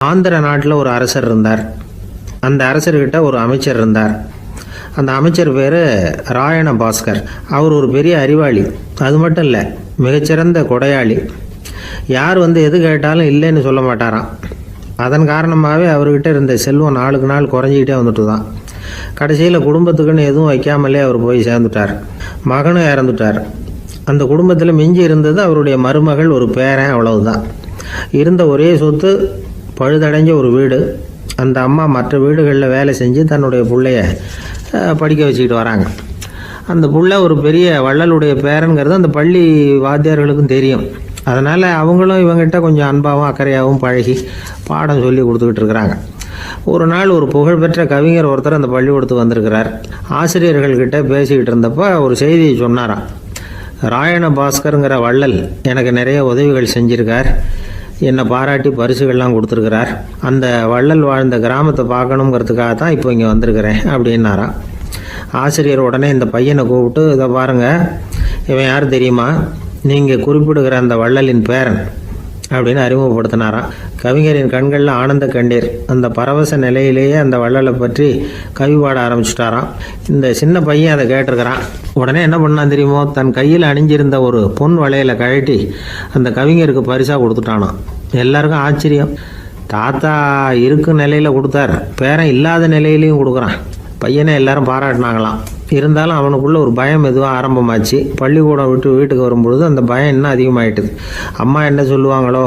ஆந்திர நாட்டில் ஒரு அரசர் இருந்தார். அந்த அரசர்கிட்ட ஒரு அமைச்சர் இருந்தார். அந்த அமைச்சர் பேர் ராயண பாஸ்கர். அவர் ஒரு பெரிய அறிவாளி. அது மட்டும் இல்லை, மிகச்சிறந்த கொடையாளி. யார் எது கேட்டாலும் இல்லைன்னு சொல்ல மாட்டாராம். அதன் காரணமாகவே அவர்கிட்ட இருந்த செல்வம் நாளுக்கு நாள் குறைஞ்சிக்கிட்டே வந்துட்டு தான். கடைசியில் குடும்பத்துக்குன்னு எதுவும் வைக்காமலே அவர் போய் சேர்ந்துட்டார். மகனும் இறந்துட்டார். அந்த குடும்பத்தில் மிஞ்சி இருந்தது அவருடைய மருமகள், ஒரு பேரன், அவ்வளவுதான். இருந்த ஒரே சொத்து பழுதடைஞ்ச ஒரு வீடு. அந்த அம்மா மற்ற வீடுகளில் வேலை செஞ்சு தன்னுடைய பிள்ளைய படிக்க வச்சுக்கிட்டு வராங்க. அந்த புள்ள ஒரு பெரிய வள்ளலுடைய பேரனுங்கிறது அந்த பள்ளி வாத்தியார்களுக்கும் தெரியும். அதனால் அவங்களும் இவங்ககிட்ட கொஞ்சம் அன்பாகவும் அக்கறையாகவும் பழகி பாடம் சொல்லி கொடுத்துக்கிட்டு இருக்கிறாங்க. ஒரு நாள் ஒரு புகழ்பெற்ற கவிஞர் ஒருத்தர் அந்த பள்ளிக்கூடத்துக்கு வந்திருக்கிறார். ஆசிரியர்கள்கிட்ட பேசிக்கிட்டு இருந்தப்போ ஒரு செய்தியை சொன்னாராம். ராயண பாஸ்கருங்கிற வள்ளல் எனக்கு நிறைய உதவிகள் செஞ்சிருக்கார், என்னை பாராட்டி பரிசுகள்லாம் கொடுத்துருக்கிறார். அந்த வள்ளல் வாழ்ந்த கிராமத்தை பார்க்கணுங்கிறதுக்காக தான் இப்போ இங்கே வந்திருக்கிறேன் அப்படின்னாராம். ஆசிரியர் உடனே இந்த பையனை கூப்பிட்டு, இதை பாருங்கள், இவன் யார் தெரியுமா? நீங்கள் குறிப்பிடுகிற அந்த வள்ளலின் பேரன் அப்படின்னு அறிமுகப்படுத்தினாராம். கவிஞரின் கண்களில் ஆனந்த கண்ணீர். அந்த பரவச நிலையிலேயே அந்த வள்ளலை பற்றி கவி பாட ஆரம்பிச்சுட்டாராம். இந்த சின்ன பையன் அதை கேட்டிருக்கிறான். உடனே என்ன பண்ணான் தெரியுமோ? தன் கையில் அணிஞ்சிருந்த ஒரு பொன் வளையலை கழட்டி அந்த கவிஞருக்கு பரிசாக கொடுத்துட்டானான். எல்லாருக்கும் ஆச்சரியம். தாத்தா இருக்கும் நிலையில் கொடுத்தார், பேரன் இல்லாத நிலையிலையும் கொடுக்குறான். பையனை எல்லாரும் பாராட்டினாங்களாம். இருந்தாலும் அவனுக்குள்ள ஒரு பயம் எதுவும் ஆரம்பமாச்சு. பள்ளிக்கூடம் விட்டு வீட்டுக்கு வரும்பொழுது அந்த பயம் இன்னும் அதிகமாயிட்டுது. அம்மா என்ன சொல்லுவாங்களோ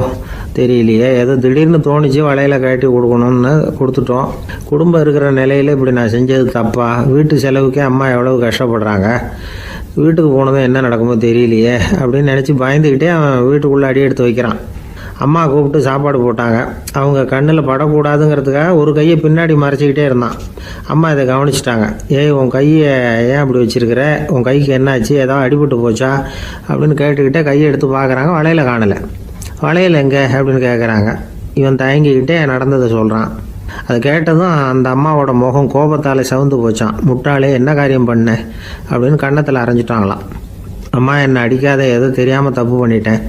தெரியலையே, ஏதோ திடீர்னு தோணிச்சு வளையல கட்டி கொடுக்கணும்னு கொடுத்துட்டோம். குடும்பம் இருக்கிற நிலையில் இப்படி நான் செஞ்சது தப்பா? வீட்டு செலவுக்கே அம்மா எவ்வளவு கஷ்டப்படுறாங்க, வீட்டுக்கு போனதும் என்ன நடக்குமோ தெரியலையே அப்படின்னு நினச்சி பயந்துக்கிட்டே அவன் வீட்டுக்குள்ளே அடி எடுத்து வைக்கிறான். அம்மா கூப்பிட்டு சாப்பாடு போட்டாங்க. அவங்க கண்ணில் படக்கூடாதுங்கிறதுக்காக ஒரு கையை பின்னாடி மறைச்சிக்கிட்டே இருந்தான். அம்மா இதை கவனிச்சிட்டாங்க. உன் கையை ஏன் அப்படி வச்சிருக்கிற? உன் கைக்கு என்னாச்சு? ஏதாவது அடிபட்டு போச்சா அப்படின்னு கேட்டுக்கிட்டே கையை எடுத்து பார்க்குறாங்க. வளையல காணலை. வளையல் எங்கே அப்படின்னு கேட்குறாங்க. இவன் தயங்கிக்கிட்டே நடந்ததை சொல்கிறான். அது கேட்டதும் அந்த அம்மாவோட முகம் கோபத்தால் சவுந்து போச்சான். முட்டாளே, என்ன காரியம் பண்ண அப்படின்னு கன்னத்தில் அரைஞ்சிட்டாங்களாம். அம்மா, என்னை அடிக்காத, ஏதோ தெரியாமல் தப்பு பண்ணிட்டேன்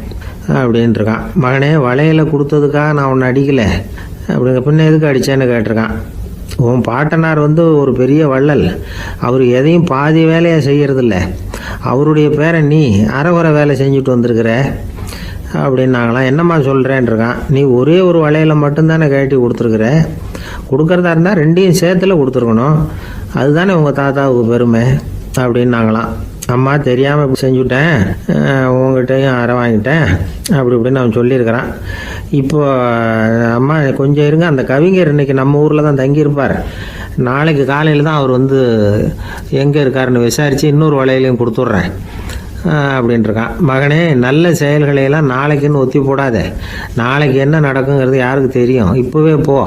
அப்படின்ட்டுருக்கான். மகனே, வளையலை கொடுத்ததுக்காக நான் உன்னை அடிக்கலை, அப்படிங்க பின்ன எதுக்கு அடித்தேன்னு கேட்டிருக்கான். உன் பாட்டனார் ஒரு பெரிய வள்ளல். அவர் எதையும் பாதி வேலையை செய்கிறதில்ல. அவருடைய பேரை நீ அரைகுறை வேலை செஞ்சுட்டு வந்திருக்கிற அப்படின்னாங்களாம். என்னம்மா சொல்கிறேன்ருக்கான். நீ ஒரே ஒரு வளையலை மட்டும்தானே கட்டி கொடுத்துருக்குற. கொடுக்குறதா இருந்தால் ரெண்டையும் சேர்த்துல கொடுத்துருக்கணும். அதுதானே உங்கள் தாத்தாவுக்கு பெருமை அப்படின்னாங்களாம். அம்மா, தெரியாமல் இப்படி செஞ்சுட்டேன், உங்கள்கிட்டையும் அரை வாங்கிட்டேன் அப்படி இப்படின்னு அவன் சொல்லியிருக்கிறான். இப்போ அம்மா கொஞ்சம் இருங்க, அந்த கவிஞர் இன்னைக்கு நம்ம ஊரில் தான் தங்கியிருப்பார். நாளைக்கு காலையில் தான் அவர் எங்கே இருக்காருன்னு விசாரித்து இன்னொரு வளையலையும் கொடுத்துட்றேன் அப்படின்ட்டுருக்கான். மகனே, நல்ல செயல்களையெல்லாம் நாளைக்குன்னு ஒத்தி போடாத. நாளைக்கு என்ன நடக்குங்கிறது யாருக்கு தெரியும்? இப்போவே போ,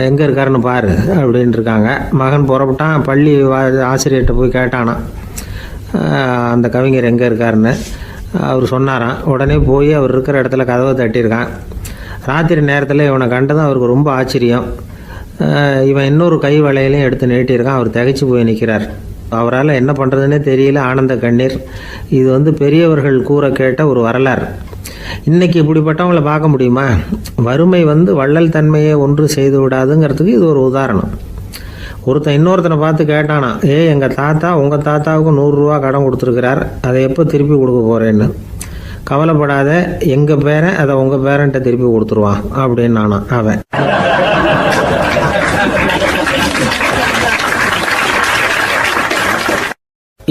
எங்கே இருக்காருன்னு பாரு அப்படின்ட்டுருக்காங்க. மகன் புறப்பட்டான். பள்ளி ஆசிரியர்கிட்ட போய் கேட்டானான் அந்த கவிஞர் எங்கே இருக்காருன்னு. அவர் சொன்னாராம். உடனே போய் அவர் இருக்கிற இடத்துல கதவை தட்டியிருக்கான். ராத்திரி நேரத்தில் இவனை கண்டதும் அவருக்கு ரொம்ப ஆச்சரியம். இவன் இன்னொரு கை வளையலையும் எடுத்து நீட்டியிருக்கான். அவர் திகைச்சு போய் நிற்கிறார். அவரால் என்ன பண்ணுறதுன்னே தெரியல. ஆனந்த கண்ணீர். இது பெரியவர்கள் கூற கேட்ட ஒரு வரலாறு. இன்னைக்கு இப்படிப்பட்டவங்களை பார்க்க முடியுமா? வறுமை வள்ளல் தன்மையை ஒன்று செய்து விடாதுங்கிறதுக்கு இது ஒரு உதாரணம். ஒருத்தன் இன்னொருத்தனை பார்த்து கேட்டானா, எங்கள் தாத்தா உங்கள் தாத்தாவுக்கு 100 ரூபா கடன் கொடுத்துருக்கிறார், அதை எப்போ திருப்பி கொடுக்க போகிறேன்னு. கவலைப்படாத, எங்கள் பேரன் அதை உங்கள் பேரன்ட்ட திருப்பி கொடுத்துருவான் அப்படின்னு நானா அவன்.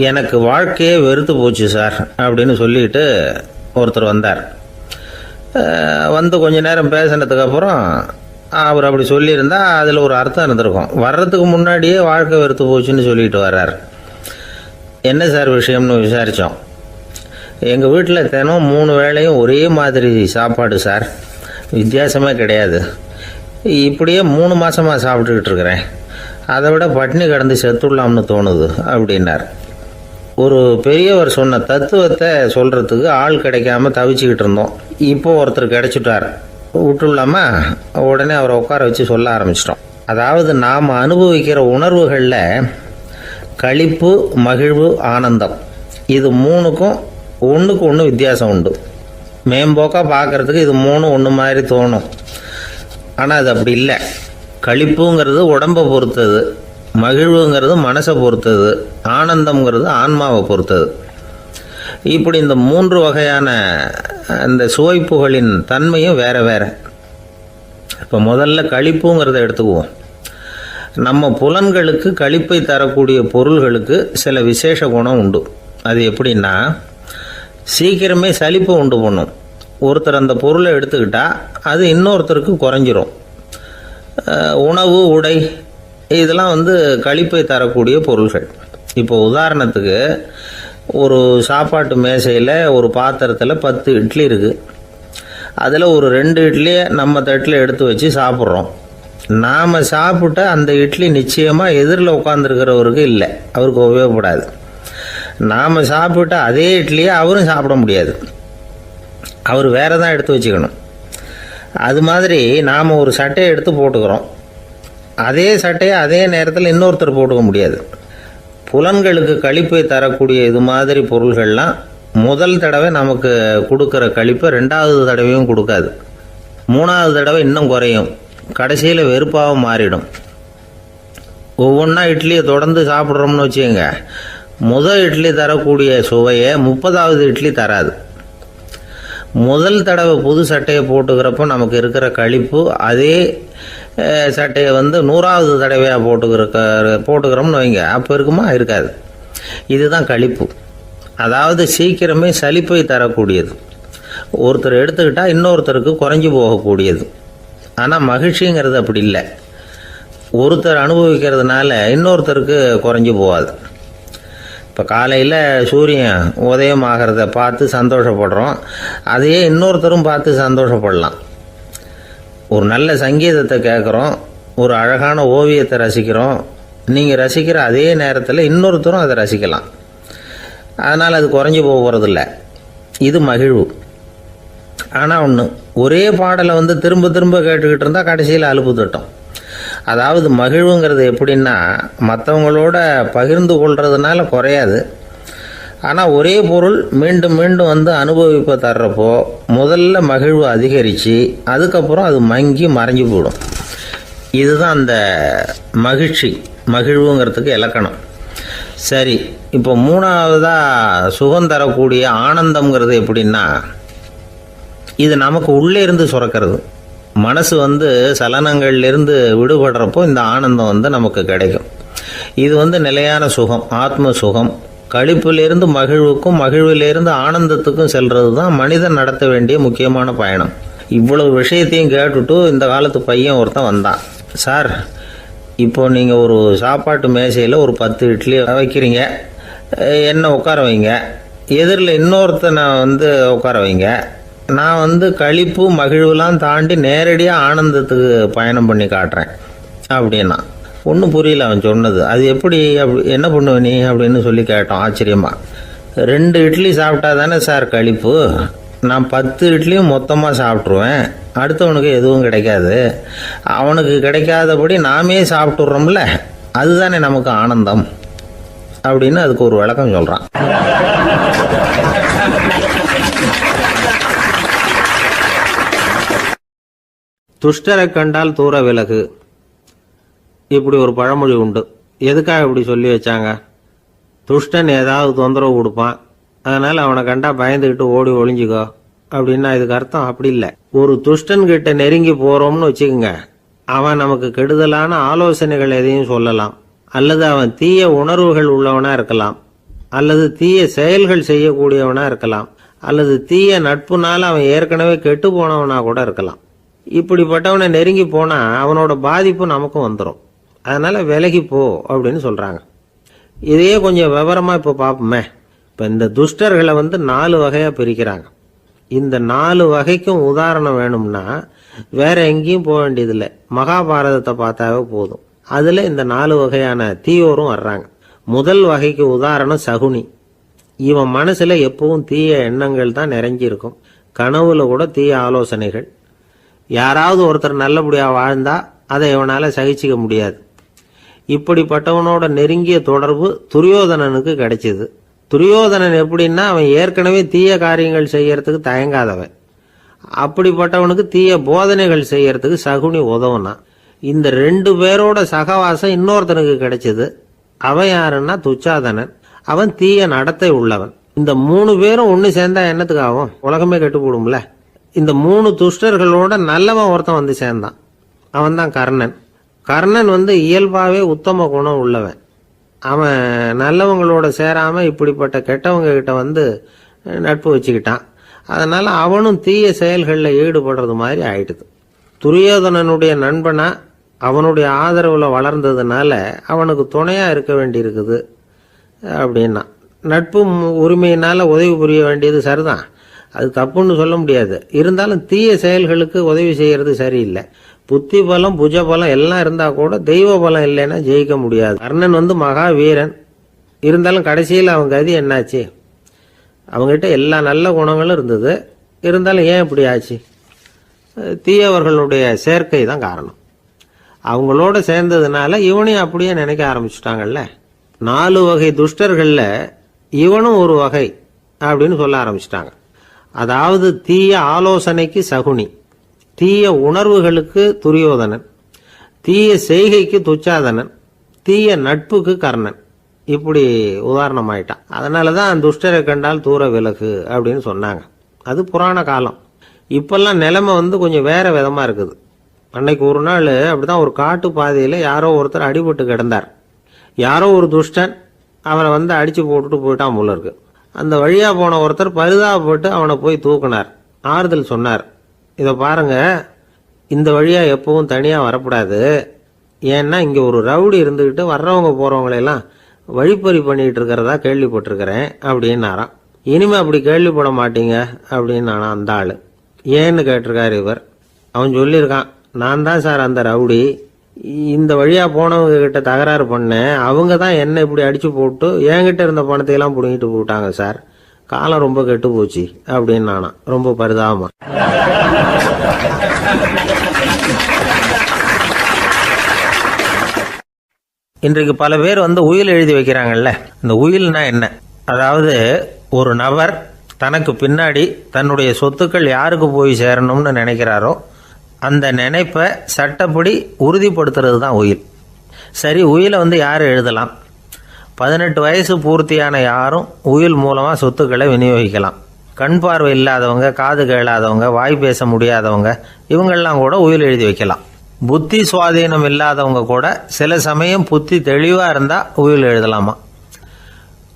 எனக்கு வாழ்க்கையே வெறுத்து போச்சு சார் அப்படின்னு சொல்லிட்டு ஒருத்தர் வந்தார். கொஞ்ச நேரம் பேசினதுக்கப்புறம் அவர் அப்படி சொல்லியிருந்தா அதில் ஒரு அர்த்தம் இருந்திருக்கும். வர்றதுக்கு முன்னாடியே வாழ்க்கை வெறுத்து போச்சுன்னு சொல்லிட்டு வர்றார். என்ன சார் விஷயம்னு விசாரித்தோம். எங்கள் வீட்டில் தினம் 3 வேளையும் ஒரே மாதிரி சாப்பாடு சார், வித்தியாசமே கிடையாது. இப்படியே 3 மாதமாக சாப்பிட்டுக்கிட்டு இருக்கிறேன். அதை விட பட்டினி கிடந்து செத்துடலாம்னு தோணுது அப்படின்னார். ஒரு பெரியவர் சொன்ன தத்துவத்தை சொல்கிறதுக்கு ஆள் கிடைக்காம தவிச்சுக்கிட்டு இருந்தோம். இப்போ ஒருத்தர் கிடைச்சிட்டார். விட்டுலாமா? உடனே அவரை உட்கார வச்சு சொல்ல ஆரம்பிச்சிட்டோம். அதாவது நாம் அனுபவிக்கிற உணர்வுகளில் களிப்பு, மகிழ்வு, ஆனந்தம், இது 3க்கும் ஒன்றுக்கு ஒன்று வித்தியாசம் உண்டு. மேம்போக்காக பார்க்குறதுக்கு இது 3 ஒன்று மாதிரி தோணும். ஆனால் அது அப்படி இல்லை. களிப்புங்கிறது உடம்பை பொறுத்தது, மகிழ்வுங்கிறது மனசை பொறுத்தது, ஆனந்தம்ங்கிறது ஆன்மாவை பொறுத்தது. இப்படி இந்த 3 வகையான அந்த சுவைப்புகளின் தன்மையும் வேற வேற. இப்போ முதல்ல களிப்புங்கிறத எடுத்துக்குவோம். நம்ம புலன்களுக்கு களிப்பை தரக்கூடிய பொருள்களுக்கு சில விசேஷ குணம் உண்டு. அது எப்படின்னா, சீக்கிரமே சலிப்பை உண்டு பண்ணும். ஒருத்தர் அந்த பொருளை எடுத்துக்கிட்டால் அது இன்னொருத்தருக்கு குறைஞ்சிரும். உணவு, உடை இதெல்லாம் களிப்பை தரக்கூடிய பொருள்கள். இப்போ உதாரணத்துக்கு, ஒரு சாப்பாட்டு மேசையில் ஒரு பாத்திரத்தில் 10 இட்லி இருக்குது. அதில் ஒரு 2 இட்லியை நம்ம தட்டில் எடுத்து வச்சு சாப்பிட்றோம். நாம் சாப்பிட்ட அந்த இட்லி நிச்சயமாக எதிரில் உட்காந்துருக்கிறவருக்கு இல்லை, அவருக்கு உபயோகப்படாது. நாம் சாப்பிட்ட அதே இட்லியை அவரும் சாப்பிட முடியாது, அவர் வேற தான் எடுத்து வச்சுக்கணும். அது மாதிரி நாம் ஒரு சட்டையை எடுத்து போட்டுக்கிறோம், அதே சட்டையை அதே நேரத்தில் இன்னொருத்தர் போட்டுக்க முடியாது. புலன்களுக்கு களிப்பை தரக்கூடிய இது மாதிரி பொருள்கள்லாம் முதல் தடவை நமக்கு கொடுக்குற களிப்பை 2வது தடவையும் கொடுக்காது, 3வது தடவை இன்னும் குறையும், கடைசியில் வெறுப்பாக மாறிடும். ஒவ்வொன்றா இட்லியை தொடர்ந்து சாப்பிட்றோம்னு வச்சுக்கோங்க, முதல் இட்லி தரக்கூடிய சுவையை 30வது இட்லி தராது. முதல் தடவை புது சட்டையை போட்டுக்கிறப்போ நமக்கு இருக்கிற களிப்பு அதே சட்டையை 100வது தடவையாக போட்டுக்கிறோம்னு வைங்க, அப்போ இருக்குமா? இருக்காது. இதுதான் களிப்பு. அதாவது சீக்கிரமே சலிப்பை தரக்கூடியது. ஒருத்தர் எடுத்துக்கிட்டால் இன்னொருத்தருக்கு குறைஞ்சி போகக்கூடியது. ஆனால் மகிழ்ச்சிங்கிறது அப்படி இல்லை. ஒருத்தர் அனுபவிக்கிறதுனால இன்னொருத்தருக்கு குறைஞ்சி போகாது. இப்போ காலையில் சூரியன் உதயம் ஆகிறத பார்த்து சந்தோஷப்படுறோம், அதையே இன்னொருத்தரும் பார்த்து சந்தோஷப்படலாம். ஒரு நல்ல சங்கீதத்தை கேட்குறோம், ஒரு அழகான ஓவியத்தை ரசிக்கிறோம், நீங்கள் ரசிக்கிற அதே நேரத்தில் இன்னொருத்தரும் அதை ரசிக்கலாம். அதனால் அது குறைஞ்சி போகிறதில்ல. இது மகிழ்வு. ஆனால் ஒன்று, ஒரே பாடலை திரும்ப திரும்ப கேட்டுக்கிட்டு இருந்தால் கடைசியில் அலுப்பு தட்டும். அதாவது மகிழ்வுங்கிறது எப்படின்னா, மற்றவங்களோட பகிர்ந்து கொள்றதுனால குறையாது. ஆனால் ஒரே பொருள் மீண்டும் மீண்டும் அனுபவிப்பை தர்றப்போ முதல்ல மகிழ்வு அதிகரித்து அதுக்கப்புறம் அது மங்கி மறைஞ்சு போயிடும். இதுதான் அந்த மகிழ்வுங்கிறதுக்கு இலக்கணம். சரி, இப்போ 3வதாக சுகம் தரக்கூடிய ஆனந்தம்ங்கிறது எப்படின்னா, இது நமக்கு உள்ளே இருந்து சுரக்கிறது. மனசு சலனங்கள்லேருந்து விடுபடுறப்போ இந்த ஆனந்தம் நமக்கு கிடைக்கும். இது நிலையான சுகம், ஆத்ம சுகம். களிப்பிலிருந்து மகிழ்வுக்கும், மகிழ்விலிருந்து ஆனந்தத்துக்கும் செல்றது தான் மனிதன் நடத்த வேண்டிய முக்கியமான பயணம். இவ்வளவு விஷயத்தையும் கேட்டுட்டு இந்த காலத்து பையன் ஒருத்தன் வந்தான். சார், இப்போ நீங்கள் ஒரு சாப்பாட்டு மேசையில் ஒரு 10 இட்லி வைக்கிறீங்க, என்ன உட்கார வைங்க, எதிரில் இன்னொருத்தனை உட்கார வைங்க, நான் களிப்பு மகிழ்வுலாம் தாண்டி நேரடியாக ஆனந்தத்துக்கு பயணம் பண்ணி காட்டுறேன் அப்படின்னா. ஒன்றும் புரியல அவன் சொன்னது. அது எப்படி, என்ன பண்ணுவ நீ அப்படின்னு சொல்லி கேட்டோம் ஆச்சரியமாக. 2 இட்லி சாப்பிட்டா தானே சார் களிப்பு, நான் 10 இட்லியும் மொத்தமாக சாப்பிட்ருவேன், அடுத்தவனுக்கு எதுவும் கிடைக்காது, அவனுக்கு கிடைக்காதபடி நாமே சாப்பிட்டுடுறோம்ல, அதுதானே நமக்கு ஆனந்தம் அப்படின்னு அதுக்கு ஒரு விளக்கம் சொல்கிறான். துஷ்டரை கண்டால் தூர விலகு, இப்படி ஒரு பழமொழி உண்டு. எதுக்காக இப்படி சொல்லி வச்சாங்க? துஷ்டன் ஏதாவது தொந்தரவு கொடுப்பான், அதனால அவனை கண்டா பயந்துக்கிட்டு ஓடி ஒளிஞ்சிக்கோ அப்படின்னா இதுக்கு அர்த்தம் அப்படி இல்லை. ஒரு துஷ்டன் கிட்ட நெருங்கி போறோம்னு வச்சுக்கோங்க, அவன் நமக்கு கெடுதலான ஆலோசனைகள் எதையும் சொல்லலாம், அல்லது அவன் தீய உணர்வுகள் உள்ளவனா இருக்கலாம், அல்லது தீய செயல்கள் செய்யக்கூடியவனா இருக்கலாம், அல்லது தீய நட்புனால அவன் ஏற்கனவே கெட்டு போனவனா கூட இருக்கலாம். இப்படிப்பட்டவனை நெருங்கி போனா அவனோட பாதிப்பு நமக்கும் வந்துடும். அதனால விலகி போ அப்படின்னு சொல்றாங்க. இதையே கொஞ்சம் விவரமா இப்ப பார்ப்போமே. இப்ப இந்த துஷ்டர்களை 4 வகையா பிரிக்கிறாங்க. இந்த 4 வகைக்கும் உதாரணம் வேணும்னா வேற எங்கேயும் போக வேண்டியதில்லை, மகாபாரதத்தை பார்த்தாவே போதும். அதுல இந்த 4 வகையான தீயோரும் வர்றாங்க. முதல் வகைக்கு உதாரணம் சகுனி. இவன் மனசுல எப்பவும் தீய எண்ணங்கள் தான் நிறைஞ்சிருக்கும், கனவுல கூட தீய ஆலோசனைகள். யாராவது ஒருத்தர் நல்லபடியா வாழ்ந்தா அதை இவனால சகிச்சிக்க முடியாது. இப்படிப்பட்டவனோட நெருங்கிய தொடர்பு துரியோதனனுக்கு கிடைச்சது. துரியோதனன் எப்படின்னா, அவன் ஏற்கனவே தீய காரியங்கள் செய்யறதுக்கு தயங்காதவன். அப்படிப்பட்டவனுக்கு தீய போதனைகள் செய்யறதுக்கு சகுனி உதவுனா. இந்த 2 பேரோட சகவாசம் இன்னொருத்தனுக்கு கிடைச்சது. அவன் யாருன்னா துச்சாதனன். அவன் தீய நடத்தை உள்ளவன். இந்த 3 பேரும் ஒன்று சேர்ந்தா என்னத்துக்கு ஆகும்? உலகமே கெட்டு போடும்ல. இந்த 3 துஷ்டர்களோட நல்லவன் ஒருத்தன் வந்து சேர்ந்தான். அவன் தான் கர்ணன். கர்ணன் இயல்பாகவே உத்தம குணம் உள்ளவன். அவன் நல்லவங்களோட சேராம இப்படிப்பட்ட கெட்டவங்க கிட்ட நட்பு வச்சுக்கிட்டான். அதனால அவனும் தீய செயல்களில் ஈடுபடுறது மாதிரி ஆயிடுது. துரியோதனனுடைய நண்பனா அவனுடைய ஆதரவுல வளர்ந்ததுனால அவனுக்கு துணையா இருக்க வேண்டி இருக்குது அப்படின்னா. நட்பு உரிமையினால உதவி புரிய வேண்டியது சரிதான், அது தப்புன்னு சொல்ல முடியாது. இருந்தாலும் தீய செயல்களுக்கு உதவி செய்யறது சரியில்லை. புத்தி பலம் புஜ பலம் எல்லாம் இருந்தா கூட தெய்வ பலம் இல்லைன்னா ஜெயிக்க முடியாது. கர்ணன் மகா வீரன். இருந்தாலும் கடைசியில் அவன் கதி என்னாச்சு? அவங்ககிட்ட எல்லா நல்ல குணங்களும் இருந்தது. இருந்தாலும் ஏன் இப்படி ஆச்சு? தீயவர்களுடைய சேர்க்கை தான் காரணம். அவங்களோட சேர்ந்ததுனால இவனையும் அப்படியே நினைக்க ஆரம்பிச்சுட்டாங்கல்ல. 4 வகை துஷ்டர்கள்ல இவனும் ஒரு வகை அப்படின்னு சொல்ல ஆரம்பிச்சிட்டாங்க. அதாவது தீய ஆலோசனைக்கு சகுனி, தீய உணர்வுகளுக்கு துரியோதனன், தீய செய்கைக்கு துச்சாதனன், தீய நட்புக்கு கர்ணன். இப்படி உதாரணமாயிட்டான். அதனாலதான் துஷ்டரை கண்டால் தூர விலகு அப்படின்னு சொன்னாங்க. அது புராண காலம். இப்பெல்லாம் நிலைமை கொஞ்சம் வேற விதமா இருக்குது. அன்னைக்கு ஒரு நாள் அப்படிதான் ஒரு காட்டு பாதையில யாரோ ஒருத்தர் அடிபட்டு கிடந்தார். யாரோ ஒரு துஷ்டன் அவனை அடிச்சு போட்டுட்டு போயிட்டான் போல இருக்கு. அந்த வழியா போன ஒருத்தர் பரிதாபப்பட்டு அவனை போய் தூக்கினார். ஆறுதல் சொன்னார், இதை பாருங்க, இந்த வழியா எப்பவும் தனியா வரக்கூடாது. ஏன்னா இங்க ஒரு ரவுடி இருந்துகிட்டு வர்றவங்க போறவங்களெல்லாம் வழிப்பறி பண்ணிட்டு இருக்கிறதா கேள்விப்பட்டிருக்கிறேன் அப்படின்னாராம். இனிமே அப்படி கேள்விப்பட மாட்டீங்க அப்படின்னு அந்த ஆளு. ஏன்னு கேட்டிருக்காரு இவர். அவன் சொல்லியிருக்கான், நான் தான் சார் அந்த ரவுடி. இந்த வழியா போனவங்க கிட்ட தகராறு பண்ணேன். அவங்க தான் என்ன இப்படி அடிச்சு போட்டு என்கிட்ட இருந்த பணத்தையெல்லாம் பிடுங்கிட்டு போட்டாங்க சார். காலம் ரொம்ப கெட்டு போச்சு அப்படின்னு நானா ரொம்ப பரிதாபமா. இன்றைக்கு பல பேர் உயில் எழுதி வைக்கிறாங்கல்ல. இந்த உயில்னா என்ன? அதாவது ஒரு நபர் தனக்கு பின்னாடி தன்னுடைய சொத்துக்கள் யாருக்கு போய் சேரணும்னு நினைக்கிறாரோ அந்த நினைப்பை சட்டப்படி உறுதிப்படுத்துறது தான் உயில். சரி, உயிலை யார் எழுதலாம்? 18 வயசு பூர்த்தியான யாரும் உயில் மூலமாக சொத்துக்களை விநியோகிக்கலாம். கண் பார்வை இல்லாதவங்க, காது கேளாதவங்க, வாய் பேச முடியாதவங்க, இவங்கெல்லாம் கூட உயில் எழுதி வைக்கலாம். புத்தி சுவாதீனம் இல்லாதவங்க கூட சில சமயம் புத்தி தெளிவாக இருந்தால் உயில் எழுதலாமா.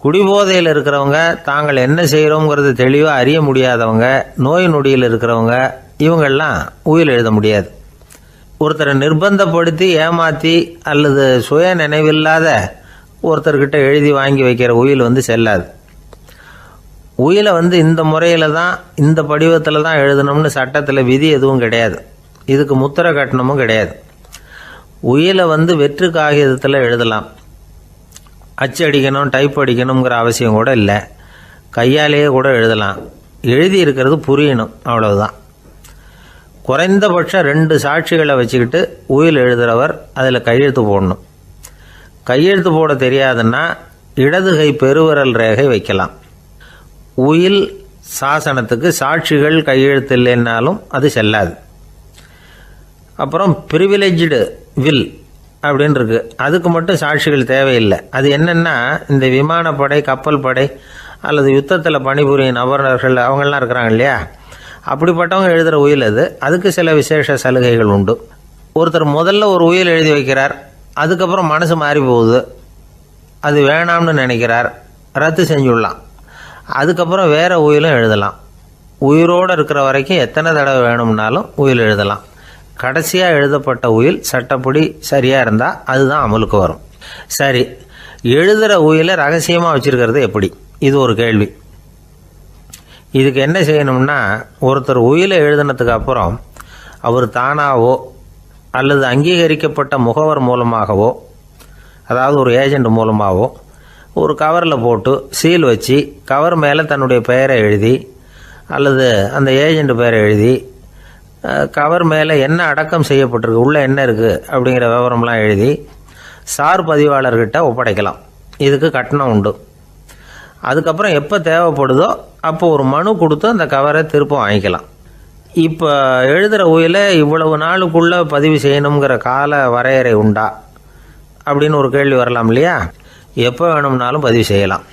குடிபோதையில் இருக்கிறவங்க, தாங்கள் என்ன செய்கிறோங்கிறது தெளிவாக அறிய முடியாதவங்க, நோய் நொடியில் இருக்கிறவங்க, இவங்கெல்லாம் உயில் எழுத முடியாது. ஒருத்தரை நிர்பந்தப்படுத்தி ஏமாற்றி அல்லது சுய நினைவில்லாத ஒருத்தர்கிட்ட எழுதி வாங்கி வைக்கிற உயில் செல்லாது. உயிலை இந்த முறையில் தான், இந்த படிவத்தில் தான் எழுதணும்னு சட்டத்தில் விதி எதுவும் கிடையாது. இதுக்கு முத்திரை கட்டணமும் கிடையாது. உயிலை வெற்று காகிதத்தில் எழுதலாம். அச்சடிக்கணும், டைப் அடிக்கணுங்கிற அவசியம் கூட இல்லை. கையாலேயே கூட எழுதலாம். எழுதி இருக்கிறது புரியணும், அவ்வளவுதான். குறைந்தபட்சம் 2 சாட்சிகளை வச்சுக்கிட்டு உயில் எழுதுகிறவர் அதில் கையெழுத்து போடணும். கையெழுத்து போட தெரியாதுன்னா இடது கை பெருவிரல் ரேகை வைக்கலாம். உயில் சாசனத்துக்கு சாட்சிகள் கையெழுத்து இல்லைன்னாலும் அது செல்லாது. அப்புறம் பிரிவிலேஜ்டு வில் அப்படின்னு இருக்கு. அதுக்கு மட்டும் சாட்சிகள் தேவையில்லை. அது என்னன்னா, இந்த விமானப்படை, கப்பல் படை அல்லது யுத்தத்தில் பணிபுரியும் நபர்கள் அவங்கெல்லாம் இருக்கிறாங்க இல்லையா, அப்படிப்பட்டவங்க எழுதுகிற உயில் அது. அதுக்கு சில விசேஷ சலுகைகள் உண்டு. ஒருத்தர் முதல்ல ஒரு உயில் எழுதி வைக்கிறார், அதுக்கப்புறம் மனசு மாறி போகுது, அது வேணாம்னு நினைக்கிறார், ரத்து செஞ்சுடலாம். அதுக்கப்புறம் வேற உயிலும் எழுதலாம். உயிரோடு இருக்கிற வரைக்கும் எத்தனை தடவை வேணும்னாலும் உயில் எழுதலாம். கடைசியாக எழுதப்பட்ட உயில் சட்டப்படி சரியாக இருந்தால் அதுதான் அமலுக்கு வரும். சரி, எழுதுகிற உயிலை ரகசியமாக வச்சிருக்கிறது எப்படி? இது ஒரு கேள்வி. இதுக்கு என்ன செய்யணும்னா, ஒருத்தர் உயிலை எழுதினதுக்கு அப்புறம் அவர் தானாவோ அல்லது அங்கீகரிக்கப்பட்ட முகவர் மூலமாகவோ, அதாவது ஒரு ஏஜெண்ட் மூலமாகவோ, ஒரு கவரில் போட்டு சீல் வச்சு கவர் மேலே தன்னுடைய பெயரை எழுதி அல்லது அந்த ஏஜெண்ட் பெயரை எழுதி கவர் மேலே என்ன அடக்கம் செய்யப்பட்டிருக்கு, உள்ளே என்ன இருக்குது அப்படிங்கிற விவரம்லாம் எழுதி சார் பதிவாளர்கிட்ட ஒப்படைக்கலாம். இதுக்கு கட்டணம் உண்டு. அதுக்கப்புறம் எப்போ தேவைப்படுதோ அப்போ ஒரு மனு கொடுத்து அந்த கவரை திருப்பம் வாங்கிக்கலாம். இப்போ எழுதுகிற உயில இவ்வளவு நாளுக்குள்ளே பதிவு செய்யணுங்கிற கால வரையறை உண்டா அப்படின்னு ஒரு கேள்வி வரலாம் இல்லையா? எப்போ வேணும்னாலும் பதிவு செய்யலாம்.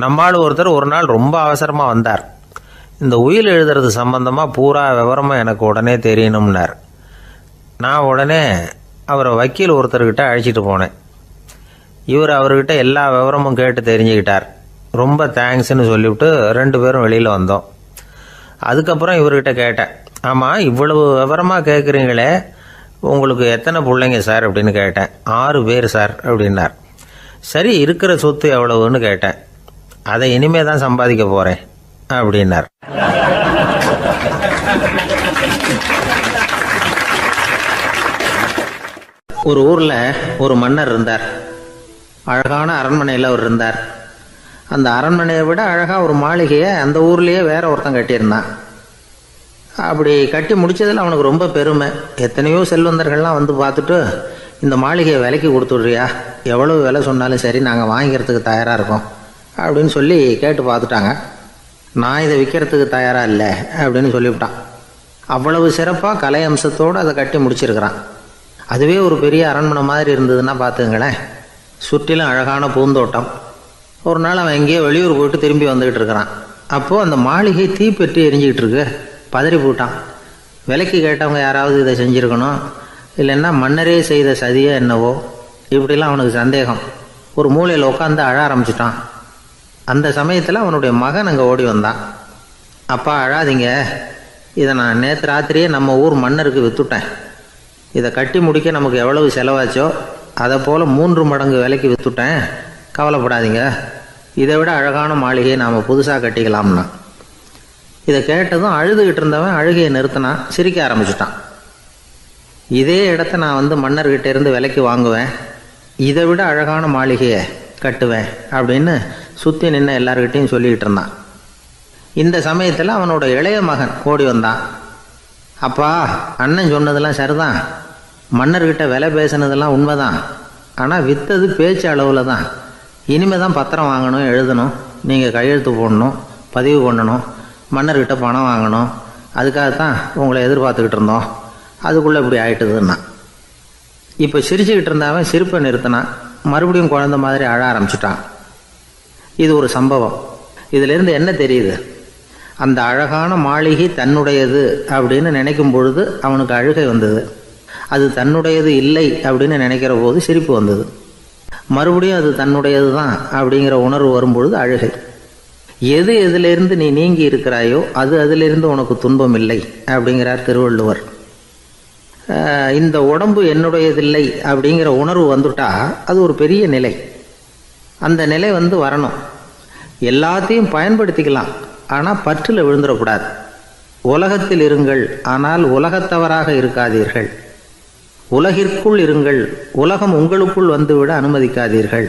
நம்மால் ஒருத்தர் ஒரு நாள் ரொம்ப அவசரமாக வந்தார். இந்த உயில் எழுதுறது சம்பந்தமாக பூரா விவரமாக எனக்கு உடனே தெரியணும்னார். நான் உடனே அவரை வக்கீல் ஒருத்தர்கிட்ட அழைச்சிட்டு போனேன். இவர் அவர்கிட்ட எல்லா விவரமும் கேட்டு தெரிஞ்சுக்கிட்டார். ரொம்ப தேங்க்ஸ்ன்னு சொல்லிவிட்டு 2 பேரும் வெளியில் வந்தோம். அதுக்கப்புறம் இவர்கிட்ட கேட்டேன், ஆமாம் இவ்வளவு விவரமாக கேட்குறீங்களே, உங்களுக்கு எத்தனை பிள்ளைங்க சார் அப்படின்னு கேட்டேன். 6 பேர் சார் அப்படின்னார். சரி, இருக்கிற சொத்து எவ்வளவுன்னு கேட்டேன். அதை இனிமே தான் சம்பாதிக்க போகிறேன் அப்படின்னார். ஒரு ஊரில் ஒரு மன்னர் இருந்தார். அழகான அரண்மனையில் அவர் இருந்தார். அந்த அரண்மனையை விட அழகாக ஒரு மாளிகையை அந்த ஊர்லேயே வேற ஒருத்தன் கட்டியிருந்தான். அப்படி கட்டி முடித்ததில் அவனுக்கு ரொம்ப பெருமை. எத்தனையோ செல்வந்தர்கள்லாம் வந்து பார்த்துட்டு, இந்த மாளிகையை விலைக்கு கொடுத்துட்றியா, எவ்வளவு விலை சொன்னாலும் சரி நாங்கள் வாங்கிக்கிறதுக்கு தயாராக இருக்கோம் அப்படின்னு சொல்லி கேட்டு பார்த்துட்டாங்க. நான் இதை விற்கிறதுக்கு தயாராக இல்லை அப்படின்னு சொல்லிவிட்டான். அவ்வளவு சிறப்பாக கலை அம்சத்தோடு அதை கட்டி முடிச்சிருக்கிறான். அதுவே ஒரு பெரிய அரண்மனை மாதிரி இருந்ததுன்னா பார்த்துங்களேன். சுற்றிலும் அழகான பூந்தோட்டம். ஒரு நாள் அவன் எங்கேயோ வெளியூர் போயிட்டு திரும்பி வந்துக்கிட்டு இருக்கிறான். அப்போது அந்த மாளிகை தீப்பெட்டி எரிஞ்சிக்கிட்டு இருக்கு. பதறி போட்டான். விலைக்கு கேட்டவங்க யாராவது இதை செஞ்சுருக்கணும், இல்லைன்னா மன்னரே செய்த சதியோ என்னவோ, இப்படிலாம் அவனுக்கு சந்தேகம். ஒரு மூலையில் உட்காந்து அழ ஆரம்பிச்சிட்டான். அந்த சமயத்தில் அவனுடைய மகன் அங்கே ஓடி வந்தான். அப்பா அழாதீங்க, இதை நான் நேற்று ராத்திரியே நம்ம ஊர் மன்னருக்கு விற்றுட்டேன். இதை கட்டி முடிக்க நமக்கு எவ்வளவு செலவாச்சோ அதை போல் 3 மடங்கு விலைக்கு விற்றுட்டேன், கவலைப்படாதீங்க. இதை விட அழகான மாளிகையை நாம் புதுசாக கட்டிக்கலாம்னா. இதை கேட்டதும் அழுதுகிட்டு இருந்தவன் அழுகையை நிறுத்தினான், சிரிக்க ஆரம்பிச்சிட்டான். இதே இடத்த நான் வந்து மன்னர்கிட்ட இருந்து விலைக்கு வாங்குவேன், இதை விட அழகான மாளிகையை கட்டுவேன் அப்படின்னு சுற்றி நின்று எல்லார்கிட்டையும் சொல்லிக்கிட்டு இருந்தான். இந்த சமயத்தில் அவனோட இளைய மகன் ஓடி வந்தான். அப்பா, அண்ணன் சொன்னதெல்லாம் சரிதான், மன்னர்கிட்ட விலை பேசினதெல்லாம் உண்மைதான், ஆனால் விற்றது பேச்சு அளவில் தான். இனிமே தான் பத்திரம் வாங்கணும், எழுதணும், நீங்கள் கையெழுத்து போடணும், பதிவு பண்ணணும், மன்னர்கிட்ட பணம் வாங்கணும். அதுக்காகத்தான் உங்களை எதிர்பார்த்துக்கிட்டு இருந்தோம். அதுக்குள்ளே இப்படி ஆயிட்டுதுன்னா. இப்போ சிரிச்சுக்கிட்டு இருந்தவன் சிரிப்பை நிறுத்தினான். மறுபடியும் குழந்த மாதிரி அழ ஆரம்பிச்சிட்டான். இது ஒரு சம்பவம். இதிலிருந்து என்ன தெரியுது? அந்த அழகான மாளிகை தன்னுடையது அப்படின்னு நினைக்கும் பொழுது அவனுக்கு அழுகை வந்தது. அது தன்னுடையது இல்லை அப்படின்னு நினைக்கிற போது சிரிப்பு வந்தது. மறுபடியும் அது தன்னுடையது தான் அப்படிங்கிற உணர்வு வரும்பொழுது அழுகை. எது எதிலிருந்து நீ நீங்கி இருக்கிறாயோ அது அதிலிருந்து உனக்கு துன்பம் இல்லை அப்படிங்கிறார் திருவள்ளுவர். இந்த உடம்பு என்னுடையதில்லை அப்படிங்கிற உணர்வு வந்துட்டா அது ஒரு பெரிய நிலை. அந்த நிலை வரணும். எல்லாத்தையும் பயன்படுத்திக்கலாம், ஆனால் பற்றில் விழுந்துடக்கூடாது. உலகத்தில் இருங்கள், ஆனால் உலகத்தவராக இருக்காதீர்கள். உலகிற்குள் இருங்கள், உலகம் உங்களுக்குள் வந்துவிட அனுமதிக்காதீர்கள்.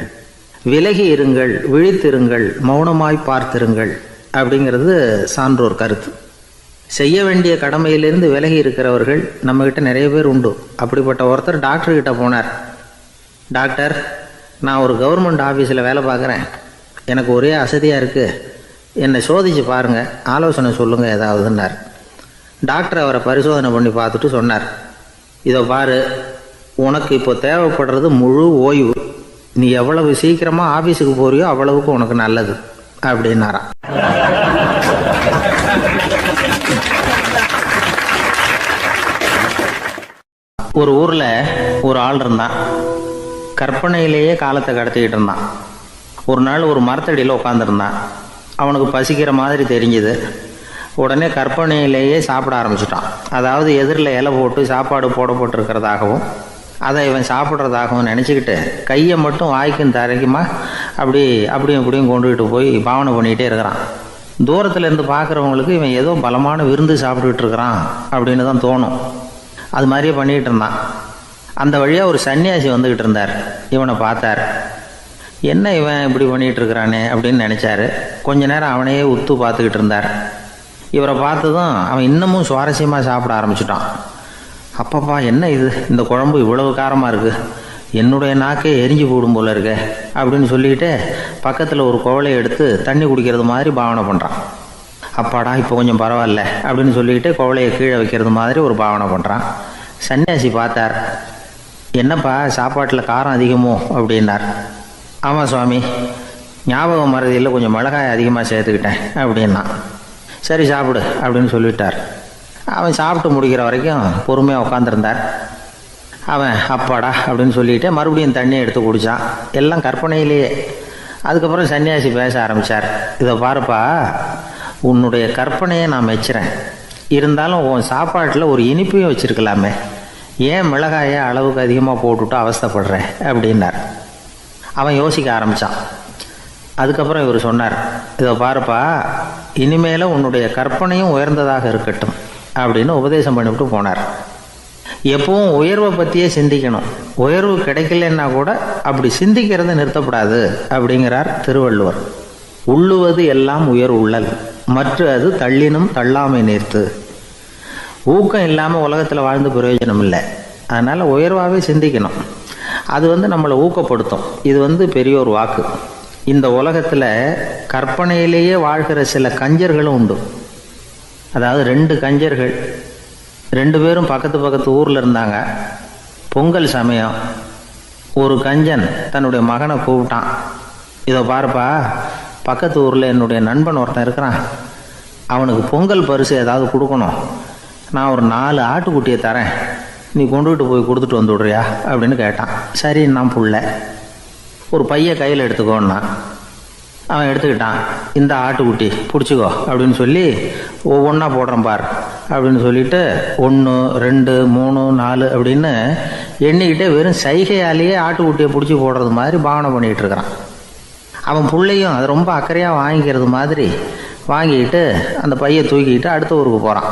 விலகி இருங்கள், விழித்திருங்கள், மௌனமாய் பார்த்திருங்கள் அப்படிங்கிறது சான்றோர் கருத்து. செய்ய வேண்டிய கடமையிலிருந்து விலகி இருக்கிறவர்கள் நம்மக்கிட்ட நிறைய பேர் உண்டு. அப்படிப்பட்ட ஒருத்தர் டாக்டர்கிட்ட போனார். டாக்டர், நான் ஒரு கவர்மெண்ட் ஆஃபீஸில் வேலை பார்க்குறேன், எனக்கு ஒரே அசதியாக இருக்குது, என்னை சோதிச்சு பாருங்கள், ஆலோசனை சொல்லுங்கள் ஏதாவதுன்னார். டாக்டர் அவரை பரிசோதனை பண்ணி பார்த்துட்டு சொன்னார், இதை பாரு, உனக்கு இப்போ தேவைப்படுறது முழு ஓய்வு. நீ எவ்வளவு சீக்கிரமாக ஆஃபீஸுக்கு போறியோ அவ்வளவுக்கு உனக்கு நல்லது அப்படின்னாராம். ஒரு ஊரில் ஒரு ஆள் இருந்தான். கற்பனையிலேயே காலத்தை கடத்திக்கிட்டு இருந்தான். ஒரு நாள் ஒரு மரத்தடியில் உட்காந்துருந்தான். அவனுக்கு பசிக்கிற மாதிரி தெரிஞ்சுது. உடனே கற்பனையிலேயே சாப்பிட ஆரம்பிச்சிட்டான். அதாவது எதிரில் இலை போட்டு சாப்பாடு போடப்பட்டிருக்கிறதாகவும் அதை இவன் சாப்பிட்றதாகவும் நினச்சிக்கிட்டு கையை மட்டும் வாய்க்கும் தரைக்குமா அப்படியும் இப்படியும் கொண்டுகிட்டு போய் பாவனை பண்ணிக்கிட்டே இருக்கிறான். தூரத்தில் இருந்து பார்க்குறவங்களுக்கு இவன் ஏதோ பலமான விருந்து சாப்பிட்டுக்கிட்டு இருக்கிறான் அப்படின்னு தான் தோணும். அது மாதிரியே பண்ணிக்கிட்டு இருந்தான். அந்த வழியாக ஒரு சன்னியாசி வந்துக்கிட்டு இருந்தார். இவனை பார்த்தார். என்ன இவன் இப்படி பண்ணிகிட்டு இருக்கிறானே அப்படின்னு நினச்சாரு. கொஞ்ச நேரம் அவனையே உத்து பார்த்துக்கிட்டு இருந்தார். இவரை பார்த்ததும் அவன் இன்னமும் சுவாரஸ்யமாக சாப்பிட ஆரம்பிச்சிட்டான். அப்பப்பா, என்ன இது, இந்த குழம்பு இவ்வளவு காரமாக இருக்குது, என்னுடைய நாக்கே எரிஞ்சு போடும் போல இருக்கு அப்படின்னு சொல்லிக்கிட்டு பக்கத்தில் ஒரு குவளையை எடுத்து தண்ணி குடிக்கிறது மாதிரி பாவனை பண்ணுறான். அப்பாடா இப்போ கொஞ்சம் பரவாயில்ல அப்படின்னு சொல்லிக்கிட்டு குவளையை கீழே வைக்கிறது மாதிரி ஒரு பாவனை பண்ணுறான். சன்னியாசி பார்த்தார். என்னப்பா சாப்பாட்டில் காரம் அதிகமோ அப்படின்னார். ஆமாம் சுவாமி, ஞாபகம் மறதியில் கொஞ்சம் மிளகாய் அதிகமாக சேர்த்துக்கிட்டேன் அப்படின்னா. சரி சாப்பிடு அப்படின்னு சொல்லிட்டார். அவன் சாப்பிட்டு முடிக்கிற வரைக்கும் பொறுமையாக உட்காந்துருந்தார். அவன் அப்பாடா அப்படின்னு சொல்லிட்டு மறுபடியும் தண்ணியை எடுத்து குடித்தான். எல்லாம் கற்பனையிலேயே. அதுக்கப்புறம் சன்னியாசி பேச ஆரம்பித்தார். இதை பாருப்பா, உன்னுடைய கற்பனையை நான் மெச்சுறேன். இருந்தாலும் உன் சாப்பாட்டில் ஒரு இனிப்பையும் வச்சுருக்கலாமே, ஏன் மிளகாயை அளவுக்கு அதிகமாக போட்டுவிட்டு அவஸ்தைப்படுறேன் அப்படின்னார். அவன் யோசிக்க ஆரம்பித்தான். அதுக்கப்புறம் இவர் சொன்னார், இதை பாருப்பா, இனிமேல் உன்னுடைய கற்பனையும் உயர்ந்ததாக இருக்கட்டும் அப்படின்னு உபதேசம் பண்ணிவிட்டு போனார். எப்பவும் உயர்வை பற்றியே சிந்திக்கணும். உயர்வு கிடைக்கலன்னா கூட அப்படி சிந்திக்கிறத நிறுத்தப்படாது அப்படிங்கிறார் திருவள்ளுவர். உள்ளுவது எல்லாம் உயர் உள்ளல், மற்ற அது தள்ளினும் தள்ளாமை நேர்த்து. ஊக்கம் இல்லாமல் உலகத்தில் வாழ்ந்து பிரயோஜனம் இல்லை. அதனால் உயர்வாகவே சிந்திக்கணும். அது நம்மளை ஊக்கப்படுத்தும். இது பெரியோர் வாக்கு. இந்த உலகத்தில் கற்பனையிலேயே வாழ்கிற சில கஞ்சர்களும் உண்டு. அதாவது 2 கஞ்சர்கள் 2 பேரும் பக்கத்து ஊரில் இருந்தாங்க. பொங்கல் சமயம் ஒரு கஞ்சன் தன்னுடைய மகனை கூப்பிட்டான். இதை பாருப்பா, பக்கத்து ஊரில் என்னுடைய நண்பன் ஒருத்தன் இருக்கிறான். அவனுக்கு பொங்கல் பரிசு ஏதாவது கொடுக்கணும். நான் ஒரு 4 ஆட்டுக்குட்டியை தரேன், நீ கொண்டுகிட்டு போய் கொடுத்துட்டு வந்து விட்றியா அப்படின்னு கேட்டான். சரி, நான் புள்ள ஒரு பைய கையில் எடுத்துக்கோன்னா. அவன் எடுத்துக்கிட்டான். இந்த ஆட்டுக்குட்டி பிடிச்சிக்கோ அப்படின்னு சொல்லி ஒவ்வொன்றா போடுறேன் பார் அப்படின்னு சொல்லிட்டு 1 2 3 4 அப்படின்னு எண்ணிக்கிட்டே வெறும் சைகையாலேயே ஆட்டுக்குட்டியை பிடிச்சி போடுறது மாதிரி பாவனை பண்ணிகிட்டு இருக்கிறான். அவன் பிள்ளையும் அது ரொம்ப அக்கறையாக வாங்கிக்கிறது மாதிரி வாங்கிக்கிட்டு அந்த பையை தூக்கிக்கிட்டு அடுத்த ஊருக்கு போகிறான்.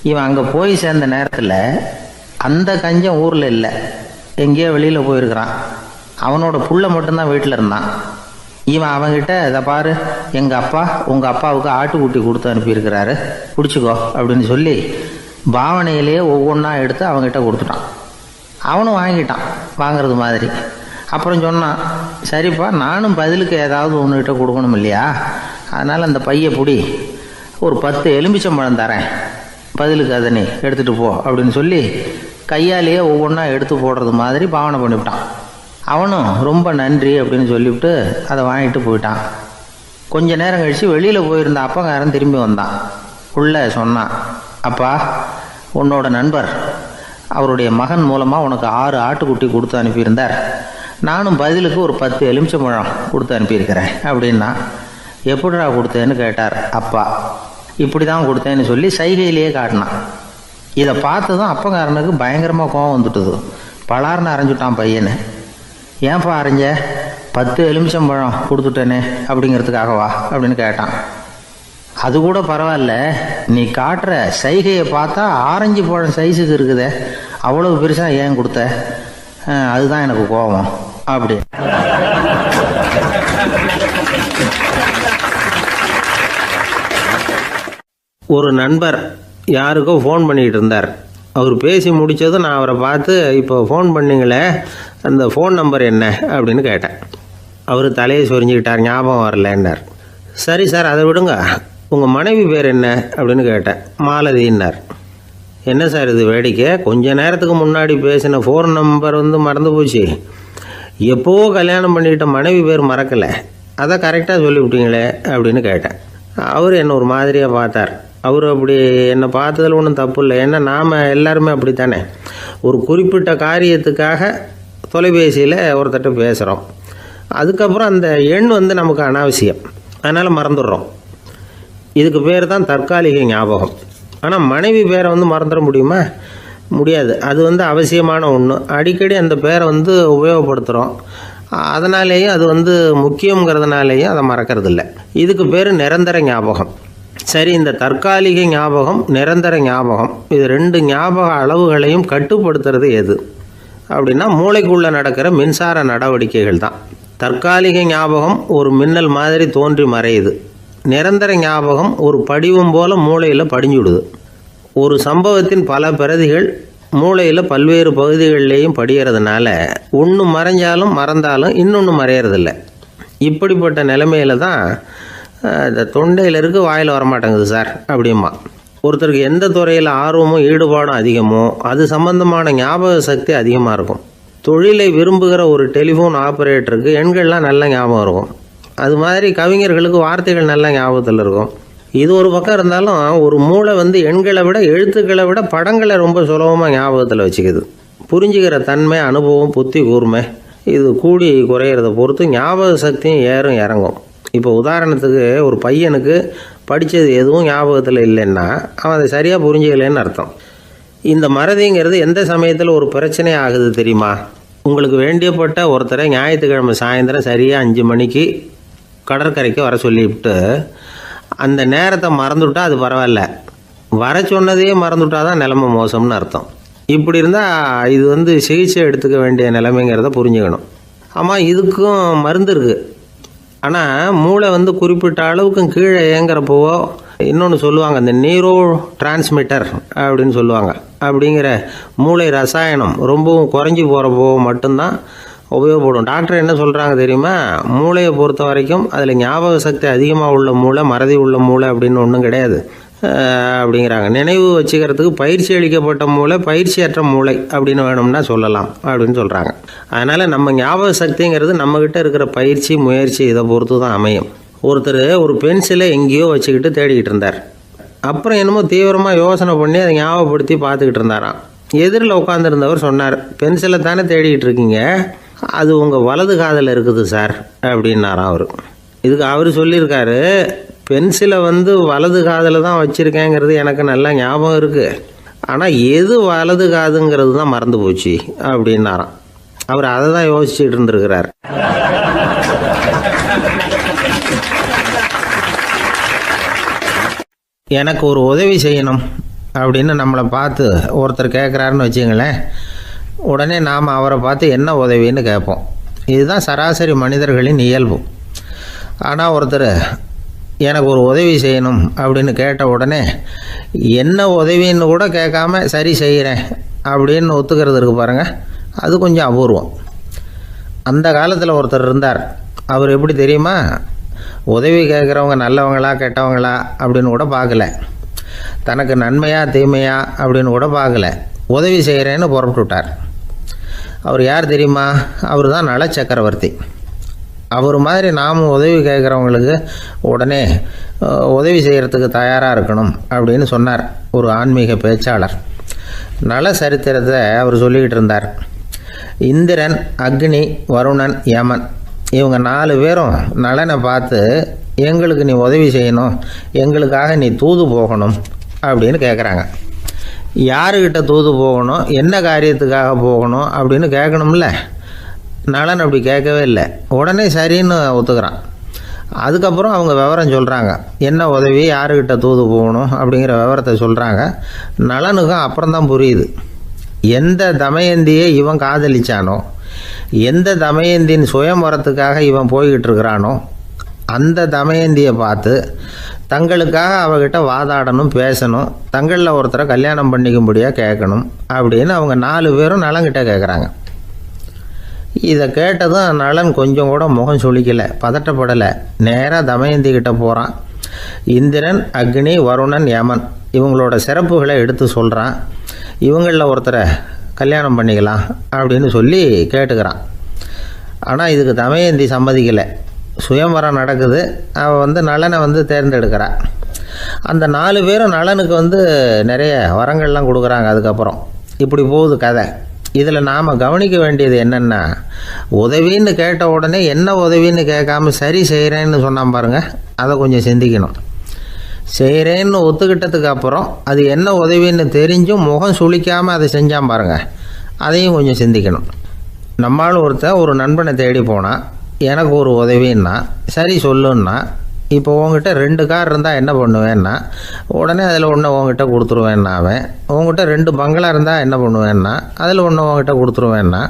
இவன் அங்கே போய் சேர்ந்த நேரத்தில் அந்த கஞ்சன் ஊரில் இல்லை, எங்கேயோ வெளியில் போயிருக்கிறான். அவனோட புள்ள மட்டும்தான் வீட்டில் இருந்தான். இவன் அவன்கிட்ட, இதை பாரு, எங்கள் அப்பா உங்கள் அப்பாவுக்கு ஆட்டுக்குட்டி கொடுத்து அனுப்பியிருக்கிறாரு, பிடிச்சிக்கோ அப்படின்னு சொல்லி பாவனையிலேயே ஒவ்வொன்றா எடுத்து அவங்ககிட்ட கொடுத்துட்டான். அவனும் வாங்கிட்டான் வாங்கிறது மாதிரி. அப்புறம் சொன்னான், சரிப்பா, நானும் பதிலுக்கு ஏதாவது ஒன்றுகிட்ட கொடுக்கணும் இல்லையா, அதனால் அந்த பையை பிடி, ஒரு 10 எலுமிச்சம்பழம் தரேன், பதிலுக்கு அதை நீ எடுத்துகிட்டு போ அப்படின்னு சொல்லி கையாலேயே ஒவ்வொன்றா எடுத்து போடுறது மாதிரி பாவனை பண்ணிவிட்டான். அவனும் ரொம்ப நன்றி அப்படின்னு சொல்லிவிட்டு அதை வாங்கிட்டு போயிட்டான். கொஞ்ச நேரம் கழித்து வெளியில் போயிருந்த அப்பங்காரன் திரும்பி வந்தான். உள்ள சொன்னான், அப்பா, உன்னோட நண்பர் அவருடைய மகன் மூலமாக உனக்கு 6 ஆட்டுக்குட்டி கொடுத்து அனுப்பியிருந்தார். நானும் பதிலுக்கு ஒரு 10 எலுமிச்சம்பழம் கொடுத்து அனுப்பியிருக்கிறேன் அப்படின்னா. எப்படிடா கொடுத்தேன்னு கேட்டார் அப்பா. இப்படி தான் கொடுத்தேன்னு சொல்லி சைகையிலேயே காட்டினான். இதை பார்த்ததும் அப்பங்காரனுக்கு பயங்கரமாக கோபம் வந்துட்டுது. பலார்னு அரைஞ்சுட்டான் பையனை. ஏன்ப்பா அரைஞ்ச? 10 எலுமிச்சம்பழம் கொடுத்துட்டேனே அப்படிங்கிறதுக்காகவா அப்படின்னு கேட்டான். அது கூட பரவாயில்ல, நீ காட்டுற சைகையை பார்த்தா ஆரஞ்சு பழம் சைஸுக்கு இருக்குதே, அவ்வளவு பெருசாக ஏன் கொடுத்த? அதுதான் எனக்கு கோபம் அப்படி. ஒரு நண்பர் யாருக்கோ ஃபோன் பண்ணிகிட்டு இருந்தார். அவர் பேசி முடித்ததும் நான் அவரை பார்த்து, இப்போ ஃபோன் பண்ணிங்களே, அந்த ஃபோன் நம்பர் என்ன அப்படின்னு கேட்டேன். அவர் தலையை சொரிஞ்சுக்கிட்டார், ஞாபகம் வரலன்னார். சரி சார், அதை விடுங்க, உங்கள் மனைவி பேர் என்ன அப்படின்னு கேட்டேன். மாலதின்னார். என்ன சார் இது வேடிக்கை, கொஞ்ச நேரத்துக்கு முன்னாடி பேசின ஃபோன் நம்பர் மறந்து போச்சு, எப்போவோ கல்யாணம் பண்ணிக்கிட்ட மனைவி பேர் மறக்கலை, அதை கரெக்டாக சொல்லிவிட்டீங்களே அப்படின்னு கேட்டேன். அவர் என்னை ஒரு மாதிரியாக பார்த்தார். அவர் அப்படி என்னை பார்த்ததில் ஒன்றும் தப்பு இல்லை, ஏன்னா நாம் எல்லாருமே அப்படி தானே, ஒரு குறிப்பிட்ட காரியத்துக்காக தொலைபேசியில் ஒருத்தட்ட பேசுகிறோம், அதுக்கப்புறம் அந்த எண் நமக்கு அனாவசியம், அதனால் மறந்துடுறோம். இதுக்கு பேர் தான் தற்காலிக ஞாபகம். ஆனால் மனைவி பேரை மறந்துட முடியுமா? முடியாது. அது அவசியமான ஒன்று. அடிக்கடி அந்த பேரை உபயோகப்படுத்துகிறோம், அதனாலேயும் அது முக்கியங்கிறதுனாலேயும் அதை மறக்கறதில்ல. இதுக்கு பேர் நிரந்தர ஞாபகம். சரி, இந்த தற்காலிக ஞாபகம், நிரந்தர ஞாபகம், இது 2 ஞாபக அளவுகளையும் கட்டுப்படுத்துறது எது அப்படின்னா மூளைக்குள்ளே நடக்கிற மின்சார நடவடிக்கைகள் தான். தற்காலிக ஞாபகம் ஒரு மின்னல் மாதிரி தோன்றி மறையுது. நிரந்தர ஞாபகம் ஒரு படிவம் போல் மூளையில் படிஞ்சுடுது. ஒரு சம்பவத்தின் பல பிரதிகள் மூளையில் பல்வேறு பகுதிகளிலேயும் படிகிறதுனால ஒன்று மறைஞ்சாலும் மறந்தாலும் இன்னொன்று மறையறதில்லை. இப்படிப்பட்ட நிலைமையில தான் இந்த தொண்டையில் இருக்கு, வாயில் வரமாட்டேங்குது சார் அப்படிமா. ஒருத்தருக்கு எந்த துறையில் ஆர்வமும் ஈடுபாடும் அதிகமோ அது சம்பந்தமான ஞாபக சக்தி அதிகமாக இருக்கும். தொழிலை விரும்புகிற ஒரு டெலிஃபோன் ஆப்ரேட்டருக்கு எண்கள்லாம் நல்ல ஞாபகம் இருக்கும். அது மாதிரி கவிஞர்களுக்கு வார்த்தைகள் நல்ல ஞாபகத்தில் இருக்கும். இது ஒரு பக்கம் இருந்தாலும் ஒரு மூளை எண்களை விட எழுத்துக்களை விட படங்களை ரொம்ப சுலபமாக ஞாபகத்தில் வச்சுக்குது. புரிஞ்சுக்கிற தன்மை, அனுபவம், புத்தி கூர்மை இது கூடி குறையிறத பொறுத்து ஞாபக சக்தியும் ஏறும் இறங்கும். இப்போ உதாரணத்துக்கு ஒரு பையனுக்கு படித்தது எதுவும் ஞாபகத்தில் இல்லைன்னா அவன் அதை சரியாக புரிஞ்சுக்கலைன்னு அர்த்தம். இந்த மறதிங்கிறது எந்த சமயத்தில் ஒரு பிரச்சனை ஆகுது தெரியுமா? உங்களுக்கு வேண்டியப்பட்ட ஒருத்தரை ஞாயிற்றுக்கிழமை சாயந்தரம் சரியாக 5 மணிக்கு கடற்கரைக்கு வர சொல்லிவிட்டு அந்த நேரத்தை மறந்துவிட்டா அது பரவாயில்ல, வர சொன்னதையே மறந்துவிட்டா தான் நிலைமை மோசம்னு அர்த்தம். இப்படி இருந்தால் இது சிகிச்சை எடுத்துக்க வேண்டிய நிலைமைங்கிறத புரிஞ்சுக்கணும். ஆமாம், இதுக்கும் மருந்து இருக்குது. ஆனால் மூளை குறிப்பிட்ட அளவுக்கும் கீழே இயங்குறப்போவோ இன்னொன்று சொல்லுவாங்க, இந்த நியூரோ டிரான்ஸ்மிட்டர் அப்படின்னு சொல்லுவாங்க. அப்படிங்கிற மூளை ரசாயனம் ரொம்பவும் குறைஞ்சி போகிறப்போ மட்டும்தான் உபயோகப்படும். டாக்டர் என்ன சொல்கிறாங்க தெரியுமா? மூளையை பொறுத்த வரைக்கும் அதில் ஞாபக சக்தி அதிகமாக உள்ள மூளை, மறதி உள்ள மூளை அப்படின்னு ஒன்றும் கிடையாது அப்படிங்கிறாங்க. நினைவு வச்சுக்கிறதுக்கு பயிற்சி அளிக்கப்பட்ட மூளை, பயிற்சியற்ற மூளை அப்படின்னு வேணும்னா சொல்லலாம் அப்படின்னு சொல்கிறாங்க. அதனால் நம்ம ஞாபக சக்திங்கிறது நம்மக்கிட்ட இருக்கிற பயிற்சி, முயற்சி இதை பொறுத்து தான் அமையும். ஒருத்தர் ஒரு பென்சிலை எங்கேயோ வச்சுக்கிட்டு தேடிக்கிட்டு இருந்தார். அப்புறம் என்னமோ தீவிரமாக யோசனை பண்ணி அதை ஞாபகப்படுத்தி பார்த்துக்கிட்டு இருந்தாராம். எதிரில் உட்காந்துருந்தவர் சொன்னார், பென்சிலை தானே தேடிக்கிட்டு இருக்கீங்க, அது உங்கள் வலது காதில் இருக்குது சார் அப்படின்னாராம் அவர். இதுக்கு அவர் சொல்லியிருக்காரு, பென்சிலை வலது காதில் தான் வச்சுருக்கேங்கிறது எனக்கு நல்லா ஞாபகம் இருக்குது, ஆனால் எது வலது காதுங்கிறது தான் மறந்து போச்சு அப்படின்னாராம். அவர் அதை தான் யோசிச்சுட்டு இருந்திருக்கிறார். எனக்கு ஒரு உதவி செய்யணும் அப்படின்னு நம்மளை பார்த்து ஒருத்தர் கேட்குறாருன்னு வச்சுங்களேன், உடனே நாம் அவரை பார்த்து என்ன உதவின்னு கேட்போம். இதுதான் சராசரி மனிதர்களின் இயல்பு. ஆனால் ஒருத்தர் எனக்கு ஒரு உதவி செய்யணும் அப்படின்னு கேட்ட உடனே என்ன உதவின்னு கூட கேட்காம சரி செய்கிறேன் அப்படின்னு ஒத்துக்கிறது இருக்கு பாருங்கள், அது கொஞ்சம் அபூர்வம். அந்த காலத்தில் ஒருத்தர் இருந்தார். அவர் எப்படி தெரியுமா? உதவி கேட்குறவங்க நல்லவங்களா கெட்டவங்களா அப்படின்னு கூட பார்க்கல, தனக்கு நன்மையா தீமையா அப்படின்னு கூட பார்க்கல, உதவி செய்கிறேன்னு புறப்பட்டு விட்டார். அவர் யார் தெரியுமா? அவர் தான் நல சக்கரவர்த்தி. அவர் மாதிரி நாமும் உதவி கேட்குறவங்களுக்கு உடனே உதவி செய்கிறதுக்கு தயாராக இருக்கணும் அப்படின்னு சொன்னார் ஒரு ஆன்மீக பேச்சாளர். நல சரித்திரத்தை அவர் சொல்லிக்கிட்டு இருந்தார். இந்திரன், அக்னி, வருணன், யமன் இவங்க 4 பேரும் நலனை பார்த்து எங்களுக்கு நீ உதவி செய்யணும், எங்களுக்காக நீ தூது போகணும் அப்படின்னு கேட்குறாங்க. யாருக்கிட்ட தூது போகணும், என்ன காரியத்துக்காக போகணும் அப்படின்னு கேட்கணும்ல. நலன் அப்படி கேட்கவே இல்லை, உடனே சரின்னு ஒத்துக்கிறான். அதுக்கப்புறம் அவங்க விவரம் சொல்கிறாங்க, என்ன உதவி, யாருக்கிட்ட தூது போகணும் அப்படிங்கிற விவரத்தை சொல்கிறாங்க. நலனுக்கும் அப்புறம்தான் புரியுது, எந்த தமயந்தியை இவன் காதலிச்சானோ, எந்த தமயந்தின் சுயமரத்துக்காக இவன் போய்கிட்டு இருக்கிறானோ அந்த தமயந்தியை பார்த்து தங்களுக்காக அவகிட்ட வாதாடணும், பேசணும், தங்களில் ஒருத்தரை கல்யாணம் பண்ணிக்கும்படியாக கேட்கணும் அப்படின்னு அவங்க 4 பேரும் நலன்கிட்ட கேட்குறாங்க. இதை கேட்டதும் நலன் கொஞ்சம் கூட முகம் சுளிக்கலை, பதட்டப்படலை. நேராக தமயந்தி கிட்ட போகிறான். இந்திரன், அக்னி, வருணன், யமன் இவங்களோட சிறப்புகளை எடுத்து சொல்கிறான். இவங்களில் ஒருத்தரை கல்யாணம் பண்ணிக்கலாம் அப்படின்னு சொல்லி கேட்டுக்கிறான். ஆனால் இதுக்கு தமயந்தி சம்மதிக்கலை. சுயம்பரம் நடக்குது, அவள் நலனை தேர்ந்தெடுக்கிறாள். அந்த 4 பேரும் நலனுக்கு நிறைய வரங்கள்லாம் கொடுக்குறாங்க. அதுக்கப்புறம் இப்படி போகுது கதை. இதில் நாம் கவனிக்க வேண்டியது என்னென்னா, உதவின்னு கேட்ட உடனே என்ன உதவின்னு கேட்காம சரி செய்கிறேன்னு சொன்னான் பாருங்கள், அதை கொஞ்சம் சிந்திக்கணும். செய்கிறேன்னு ஒத்துக்கிட்டதுக்கு அப்புறம் அது என்ன உதவின்னு தெரிஞ்சும் முகம் சுளிக்காமல் அதை செஞ்சான் பாருங்கள், அதையும் கொஞ்சம் சிந்திக்கணும். நம்மளால் ஒருத்தர் ஒரு நண்பனை தேடி போனால் எனக்கு ஒரு உதவின்னா சரி சொல்லுன்னா, இப்போ உங்ககிட்ட 2 கார் இருந்தால் என்ன பண்ணுவேன்னா உடனே அதில் ஒன்று உங்ககிட்ட கொடுத்துருவேன்னா, அவன் உங்ககிட்ட 2 பங்களா இருந்தால் என்ன பண்ணுவேன்னா அதில் ஒன்று உங்ககிட்ட கொடுத்துருவேன்னா,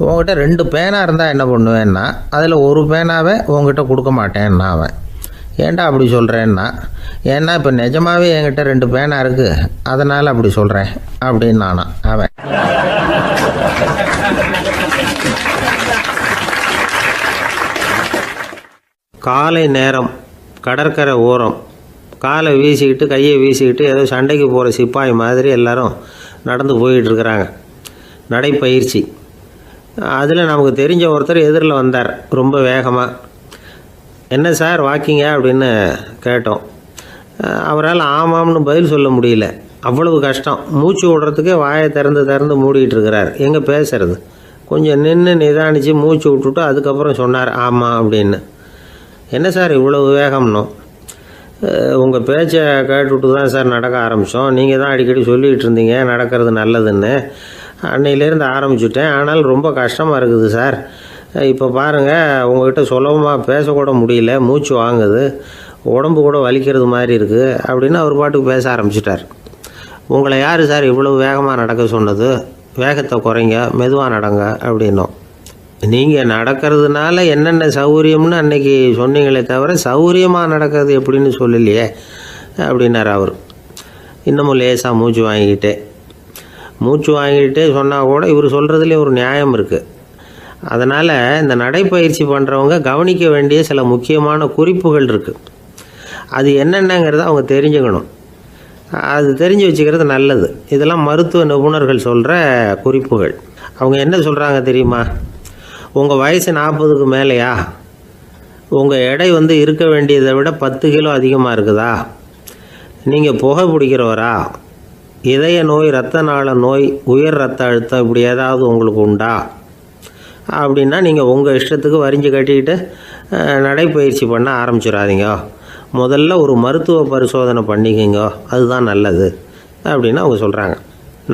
உங்ககிட்ட 2 பேனா இருந்தால் என்ன பண்ணுவேன்னா அதில் ஒரு பேனாவை உங்ககிட்ட கொடுக்க மாட்டேன்னா அவன். ஏன்டா அப்படி சொல்கிறேன்னா, ஏன்னா இப்போ நிஜமாகவே என்கிட்ட 2 பேனா இருக்குது, அதனால் அப்படி சொல்கிறேன் அப்படின்னு நானா அவன். காலை நேரம் கடற்கரை ஓரம் காலை வீசிக்கிட்டு கையை வீசிக்கிட்டு ஏதோ சண்டைக்கு போகிற சிப்பாய் மாதிரி எல்லாரும் நடந்து போயிட்டுருக்குறாங்க. நடைப்பயிற்சி. அதில் நமக்கு தெரிஞ்ச ஒருத்தர் எதிரில் வந்தார் ரொம்ப வேகமாக. என்ன சார் வாக்கிங்க அப்படின்னு கேட்டோம். அவரால் ஆமாம்னு பதில் சொல்ல முடியல. அவ்வளவு கஷ்டம். மூச்சு விடுறதுக்கே வாயை திறந்து மூடிக்கிட்டு இருக்கிறார். எங்கே பேசுறது? கொஞ்சம் நின்று நிதானித்து மூச்சு விட்டுட்டு அதுக்கப்புறம் சொன்னார் ஆமாம் அப்படின்னு. என்ன சார் இவ்வளவு வேகம்னோம்? உங்கள் பேச்சை கேட்டுவிட்டு தான் சார் நடக்க ஆரம்பித்தோம். நீங்கள் தான் அடிக்கடி சொல்லிகிட்டு இருந்தீங்க நடக்கிறது நல்லதுன்னு. அன்னையிலேருந்து ஆரம்பிச்சுட்டேன். ஆனால் ரொம்ப கஷ்டமாக இருக்குது சார். இப்போ பாருங்கள், உங்கள்கிட்ட சுலபமாக பேசக்கூட முடியல, மூச்சு வாங்குது, உடம்பு கூட வலிக்கிறது மாதிரி இருக்குது அப்படின்னு அவர் பாட்டுக்கு பேச ஆரம்பிச்சிட்டார். உங்களை யார் சார் இவ்வளவு வேகமாக நடக்க சொன்னது? வேகத்தை குறைங்க, மெதுவாக நடங்க அப்படின்னோம். நீங்கள் நடக்கிறதுனால என்னென்ன சௌகரியம்னு அன்னைக்கு சொன்னீங்களே தவிர சௌகரியமாக நடக்கிறது எப்படின்னு சொல்லலையே அப்படின்னார் அவர். இன்னமும் லேசாக மூச்சு வாங்கிக்கிட்டே சொன்னால் கூட இவர் சொல்கிறதுலேயும் ஒரு நியாயம் இருக்குது. அதனால் இந்த நடைப்பயிற்சி பண்ணுறவங்க கவனிக்க வேண்டிய சில முக்கியமான குறிப்புகள் இருக்குது. அது என்னென்னங்கிறத அவங்க தெரிஞ்சுக்கணும். அது தெரிஞ்சு வச்சுக்கிறது நல்லது. இதெல்லாம் மருத்துவ நிபுணர்கள் சொல்கிற குறிப்புகள். அவங்க என்ன சொல்கிறாங்க தெரியுமா? உங்கள் வயசு 40க்கு மேலேயா? உங்கள் எடை இருக்க வேண்டியதை விட 10 கிலோ அதிகமாக இருக்குதா? நீங்கள் புகை பிடிக்கிறவரா? இதய நோய், இரத்த நாள நோய், உயர் இரத்த அழுத்தம் இப்படி ஏதாவது உங்களுக்கு உண்டா? அப்படின்னா நீங்கள் உங்கள் இஷ்டத்துக்கு வரிஞ்சு கட்டிக்கிட்டு நடைப்பயிற்சி பண்ண ஆரம்பிச்சிடாதீங்க. முதல்ல ஒரு மருத்துவ பரிசோதனை பண்ணிக்கோங்க, அதுதான் நல்லது அப்படின்னு அவங்க சொல்கிறாங்க.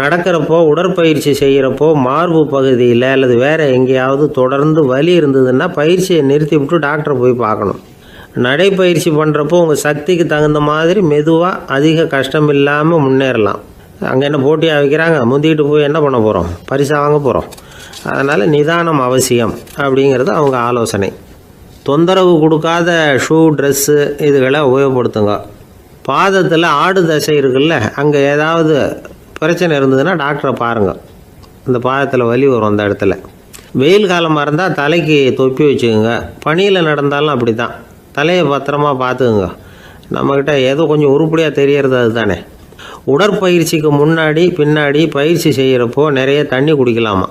நடக்கிறப்போ, உடற்பயிற்சி செய்கிறப்போ மார்பு பகுதியில் அல்லது வேறு எங்கேயாவது தொடர்ந்து வலி இருந்ததுன்னா பயிற்சியை நிறுத்தி விட்டு டாக்டரை போய் பார்க்கணும். நடைப்பயிற்சி பண்ணுறப்போ உங்கள் சக்திக்கு தகுந்த மாதிரி மெதுவாக அதிக கஷ்டம் இல்லாமல் முன்னேறலாம். அங்கே என்ன போட்டியாக வைக்கிறாங்க? முந்திக்கிட்டு போய் என்ன பண்ண போகிறோம்? பரிசாக வாங்க போகிறோம். அதனால் நிதானம் அவசியம் அப்படிங்கிறது அவங்க ஆலோசனை. தொந்தரவு கொடுக்காத ஷூ, ட்ரெஸ்ஸு இதுகளை உபயோகப்படுத்துங்க. பாதத்தில் ஆடு தசை இருக்குல்ல, அங்கே ஏதாவது பிரச்சனை இருந்ததுன்னா டாக்டரை பாருங்கள். அந்த பாதத்தில் வலி வரும் அந்த இடத்துல. வெயில் காலமாக இருந்தால் தலைக்கு தொப்பி வச்சுக்கோங்க. பனியில் நடந்தாலும் அப்படி தான். தலையை பத்திரமா பார்த்துக்குங்க. நம்மக்கிட்ட ஏதோ கொஞ்சம் உருப்படியாக தெரியறது அது தானே. உடற்பயிற்சிக்கு முன்னாடி பின்னாடி பயிற்சி செய்கிறப்போ நிறைய தண்ணி குடிக்கலாமா.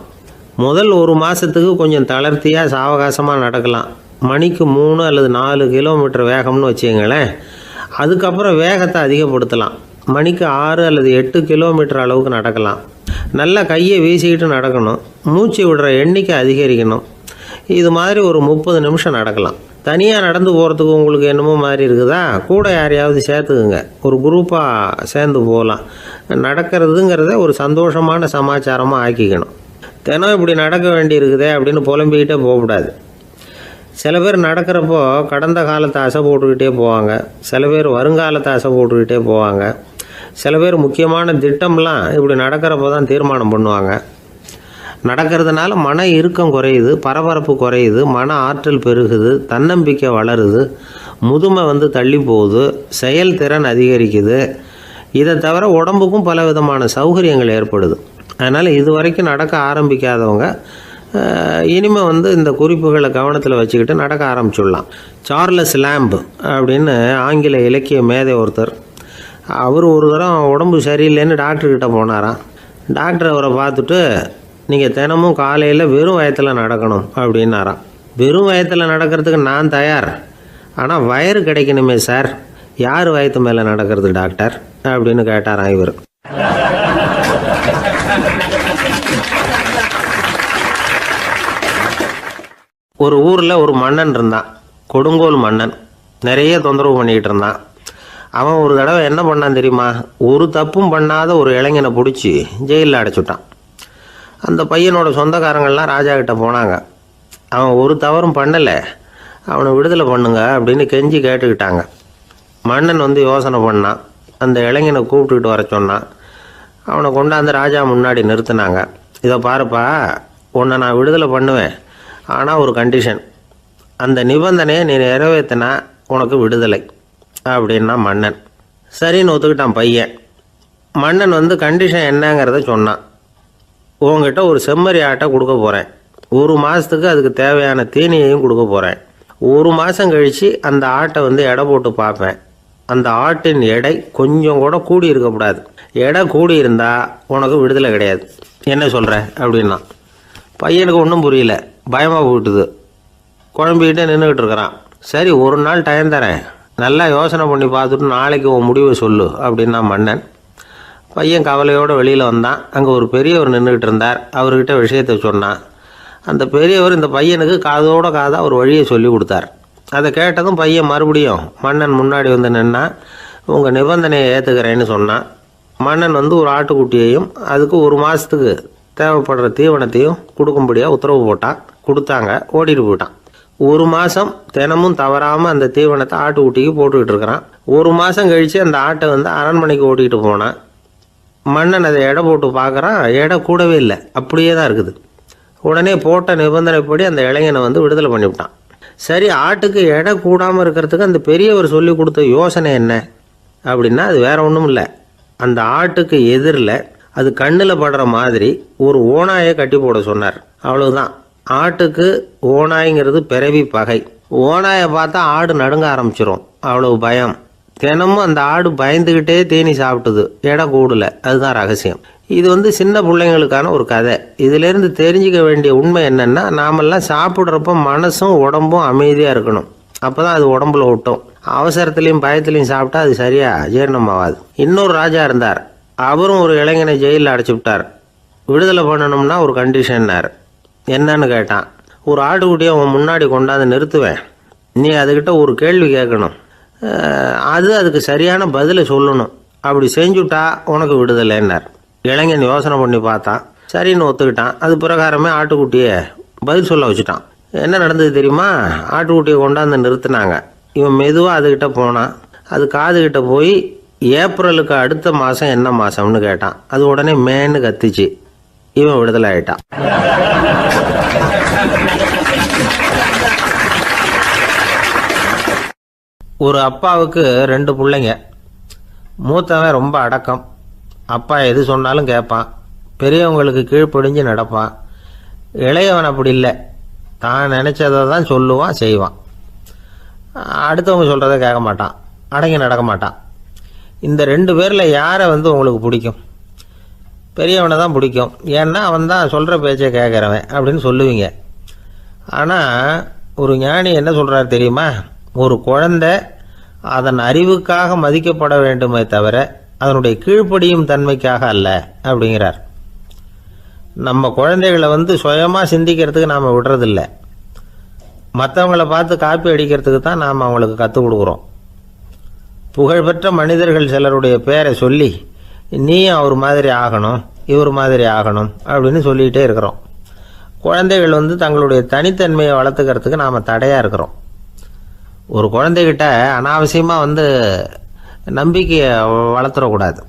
முதல் 1 மாதத்துக்கு கொஞ்சம் தளர்த்தியாக சாவகாசமாக நடக்கலாம். மணிக்கு 3 அல்லது 4 கிலோமீட்டர் வேகம்னு வச்சுங்களேன். அதுக்கப்புறம் வேகத்தை அதிகப்படுத்தலாம். மணிக்கு 6 அல்லது 8 கிலோமீட்டர் அளவுக்கு நடக்கலாம். நல்லா கையை வீசிக்கிட்டு நடக்கணும். மூச்சு விடுற எண்ணிக்கை அதிகரிக்கணும். இது மாதிரி ஒரு 30 நிமிஷம் நடக்கலாம். தனியாக நடந்து போகிறதுக்கு உங்களுக்கு என்னமோ மாதிரி இருக்குதா? கூட யாரையாவது சேர்த்துக்குங்க. ஒரு குரூப்பாக சேர்ந்து போகலாம். நடக்கிறதுங்கிறத ஒரு சந்தோஷமான சமாச்சாரமாக ஆக்கிக்கணும். தினம் இப்படி நடக்க வேண்டி இருக்குதே அப்படின்னு புலம்பிக்கிட்டே போகக்கூடாது. சில பேர் நடக்கிறப்போ கடந்த காலத்தை அசை போட்டுக்கிட்டே போவாங்க. சில பேர் வருங்காலத்தை அசை போட்டுக்கிட்டே போவாங்க. சில பேர் முக்கியமான திட்டம்லாம் இப்படி நடக்கிறப்போ தான் தீர்மானம் பண்ணுவாங்க. நடக்கிறதுனால மன இறுக்கம் குறையுது, பரபரப்பு குறையுது, மன ஆற்றல் பெருகுது, தன்னம்பிக்கை வளருது, முதுமை தள்ளி போகுது, செயல்திறன் அதிகரிக்குது. இதை தவிர உடம்புக்கும் பல விதமான சௌகரியங்கள் ஏற்படுது. அதனால் இது வரைக்கும் நடக்க ஆரம்பிக்காதவங்க இனிமேல் இந்த குறிப்புகளை கவனத்தில் வச்சுக்கிட்டு நடக்க ஆரம்பிச்சுடலாம். சார்லஸ் லேம்ப் அப்படின்னு ஆங்கில இலக்கிய மேதை ஒருத்தர். அவர் ஒரு தரம் உடம்பு சரியில்லைன்னு டாக்டர்கிட்ட போனாராம். டாக்டர் அவரை பார்த்துட்டு, நீங்கள் தினமும் காலையில் வெறும் வயத்தில் நடக்கணும் அப்படின்னாராம். வெறும் வயத்தில் நடக்கிறதுக்கு நான் தயார், ஆனால் வயிறு கிடைக்கணுமே சார். யார் வயத்து மேலே நடக்கிறது டாக்டர் அப்படின்னு கேட்டாராம் இவர். ஒரு ஊரில் ஒரு மன்னன் இருந்தான், கொடுங்கோல் மன்னன். நிறைய தொந்தரவு பண்ணிக்கிட்டு இருந்தான். அவன் ஒரு தடவை என்ன பண்ணான் தெரியுமா? ஒரு தப்பும் பண்ணாத ஒரு இளைஞனை பிடிச்சி ஜெயிலில் அடைச்சுட்டான். அந்த பையனோட சொந்தக்காரங்கள்லாம் ராஜா கிட்ட போனாங்க. அவன் ஒரு தவறும் பண்ணலை, அவனை விடுதலை பண்ணுங்க அப்படின்னு கெஞ்சி கேட்டுக்கிட்டாங்க. மன்னன் யோசனை பண்ணான். அந்த இளைஞனை கூப்பிட்டுக்கிட்டு வர சொன்னான். அவனை கொண்டாந்து ராஜா முன்னாடி நிறுத்தினாங்க. இதை பாருப்பா, உன்னை நான் விடுதலை பண்ணுவேன், ஆனால் ஒரு கண்டிஷன். அந்த நிபந்தனையை நீ நிறைவேற்றினா உனக்கு விடுதலை அப்படின்னா மன்னன். சரின்னு ஒத்துக்கிட்டான் பையன். மன்னன் கண்டிஷன் என்னங்கிறத சொன்னான். உங்ககிட்ட ஒரு செம்மறி ஆட்டை கொடுக்க போகிறேன். 1 மாதத்துக்கு அதுக்கு தேவையான தீனியையும் கொடுக்க போகிறேன். ஒரு மாதம் கழித்து அந்த ஆட்டை வந்து எடை போட்டு பார்ப்பேன். அந்த ஆட்டின் எடை கொஞ்சம் கூட கூடி இருக்கக்கூடாது. எடை கூடி இருந்தால் உனக்கு விடுதலை கிடையாது. என்ன சொல்கிற அப்படின்னா பையனுக்கு ஒன்றும் புரியல, பயமாக போயிட்டுது. குழம்பிக்கிட்டே நின்றுக்கிட்டு இருக்கிறான். சரி, ஒரு நாள் டைம் தரேன், நல்லா யோசனை பண்ணி பார்த்துட்டு நாளைக்கு உன் முடிவை சொல்லு அப்படின்னா மன்னன். பையன் கவலையோடு வெளியில் வந்தான். அங்கே ஒரு பெரியவர் நின்றுக்கிட்டு இருந்தார். அவர்கிட்ட விஷயத்தை சொன்னான். அந்த பெரியவர் இந்த பையனுக்கு காதோட காதாக ஒரு வழியை சொல்லி கொடுத்தார். அதை கேட்டதும் பையன் மறுபடியும் மன்னன் முன்னாடி வந்து நின்னா, உங்கள் நிபந்தனையை ஏற்றுக்கிறேன்னு சொன்னான். மன்னன் வந்து ஒரு ஆட்டுக்குட்டியையும் அதுக்கு ஒரு மாதத்துக்கு தேவைப்படுற தீவனத்தையும் கொடுக்கும்படியாக உத்தரவு போட்டான். கொடுத்தாங்க, ஓடிட்டு போயிட்டான். ஒரு மாதம் தினமும் தவறாமல் அந்த தீவனத்தை ஆட்டுக்குட்டிக்கு போட்டுக்கிட்டு இருக்கிறான். ஒரு மாதம் கழித்து அந்த ஆட்டை வந்து அரண்மனைக்கு ஓட்டிகிட்டு போனான். மன்னன் அதை எடை போட்டு பார்க்குறான், எடை கூடவே இல்லை, அப்படியே தான் இருக்குது. உடனே போட்ட நிபந்தனைப்படி அந்த இளைஞனை வந்து விடுதலை பண்ணிவிட்டான். சரி, ஆட்டுக்கு எடை கூடாமல் இருக்கிறதுக்கு அந்த பெரியவர் சொல்லி கொடுத்த யோசனை என்ன அப்படின்னா, அது வேற ஒன்றும் இல்லை. அந்த ஆட்டுக்கு எதிரில் அது கண்ணில் படுற மாதிரி ஒரு ஓநாயை கட்டி போட சொன்னார். அவ்வளவுதான். ஆட்டுக்கு ஓநாய்ங்கிறது பிறவி பகை. ஓநாயை பார்த்தா ஆடு நடுங்க ஆரம்பிச்சிடும், அவ்வளவு பயம். தினமும் அந்த ஆடு பயந்துக்கிட்டே தேனி சாப்பிட்டுது, எடை கூடல. அதுதான் ரகசியம். இது வந்து சின்ன பிள்ளைங்களுக்கான ஒரு கதை. இதிலேருந்து தெரிஞ்சிக்க வேண்டிய உண்மை என்னென்னா, நாமெல்லாம் சாப்பிட்றப்ப மனசும் உடம்பும் அமைதியாக இருக்கணும். அப்போ தான் அது உடம்புல ஒட்டும். அவசரத்துலேயும் பயத்துலையும் சாப்பிட்டா அது சரியாக ஜீரணமாகாது. இன்னொரு ராஜா இருந்தார். அவரும் ஒரு இளைஞனை ஜெயிலில் அடைச்சி விட்டார். விடுதலை பண்ணணும்னா ஒரு கண்டிஷன்னார். என்னன்னு கேட்டான். ஒரு ஆட்டுக்குட்டியை அவன் முன்னாடி கொண்டாந்து நிறுத்துவேன், நீ அதுக்கிட்ட ஒரு கேள்வி கேட்கணும், அதுக்கு சரியான பதிலை சொல்லணும். அப்படி செஞ்சுட்டா உனக்கு விடுதலைன்னார். இளைஞன் யோசனை பண்ணி பார்த்தான். சரின்னு ஒத்துக்கிட்டான். அது பிரகாரமே ஆட்டுக்குட்டியை பதில் சொல்ல வச்சுட்டான். என்ன நடந்தது தெரியுமா? ஆட்டுக்குட்டியை கொண்டாந்து நிறுத்தினாங்க. இவன் மெதுவாக அதுக்கிட்ட போனான். அது காதுகிட்ட போய் ஏப்ரலுக்கு அடுத்த மாதம் என்ன மாதம்னு கேட்டான். அது உடனே மேன்னு கத்திச்சு. இவன் விடுதலை ஆயிட்டான். ஒரு அப்பாவுக்கு 2 பிள்ளைங்க. மூத்தவன் ரொம்ப அடக்கம். அப்பா எது சொன்னாலும் கேட்பான், பெரியவங்களுக்கு கீழ்ப்படிஞ்சு நடப்பான். இளையவன் அப்படி இல்லை, தான் நினச்சதை தான் சொல்லுவான், செய்வான். அடுத்தவங்க சொல்கிறத கேட்க மாட்டான், அடங்கி நடக்க மாட்டான். இந்த 2 பேரில் யாரை வந்து உங்களுக்கு பிடிக்கும்? பெரியவனை தான் பிடிக்கும். ஏன்னா அவன் தான் சொல்கிற பேச்சை கேட்குறவன் அப்படின்னு சொல்லுவீங்க. ஆனால் ஒரு ஞானி என்ன சொல்கிறார் தெரியுமா? ஒரு குழந்தை அதன் அறிவுக்காக மதிக்கப்பட வேண்டுமே தவிர அதனுடைய கீழ்ப்படியும் தன்மைக்காக அல்ல அப்படிங்கிறார். நம்ம குழந்தைகளை வந்து சுயமாக சிந்திக்கிறதுக்கு நாம் விடுறதில்லை. மற்றவங்கள பார்த்து காப்பி அடிக்கிறதுக்கு தான் நாம் அவங்களுக்கு கற்றுக் கொடுக்குறோம். புகழ்பெற்ற மனிதர்கள் சிலருடைய பேரை சொல்லி, நீயும் அவர் மாதிரி ஆகணும், இவர் மாதிரி ஆகணும் அப்படின்னு சொல்லிகிட்டே இருக்கிறோம். குழந்தைகள் வந்து தங்களுடைய தனித்தன்மையை வளர்த்துக்கிறதுக்கு நாம் தடையாக இருக்கிறோம். ஒரு குழந்தைகிட்ட அனாவசியமாக வந்து நம்பிக்கையை வளர்த்துடக்கூடாது,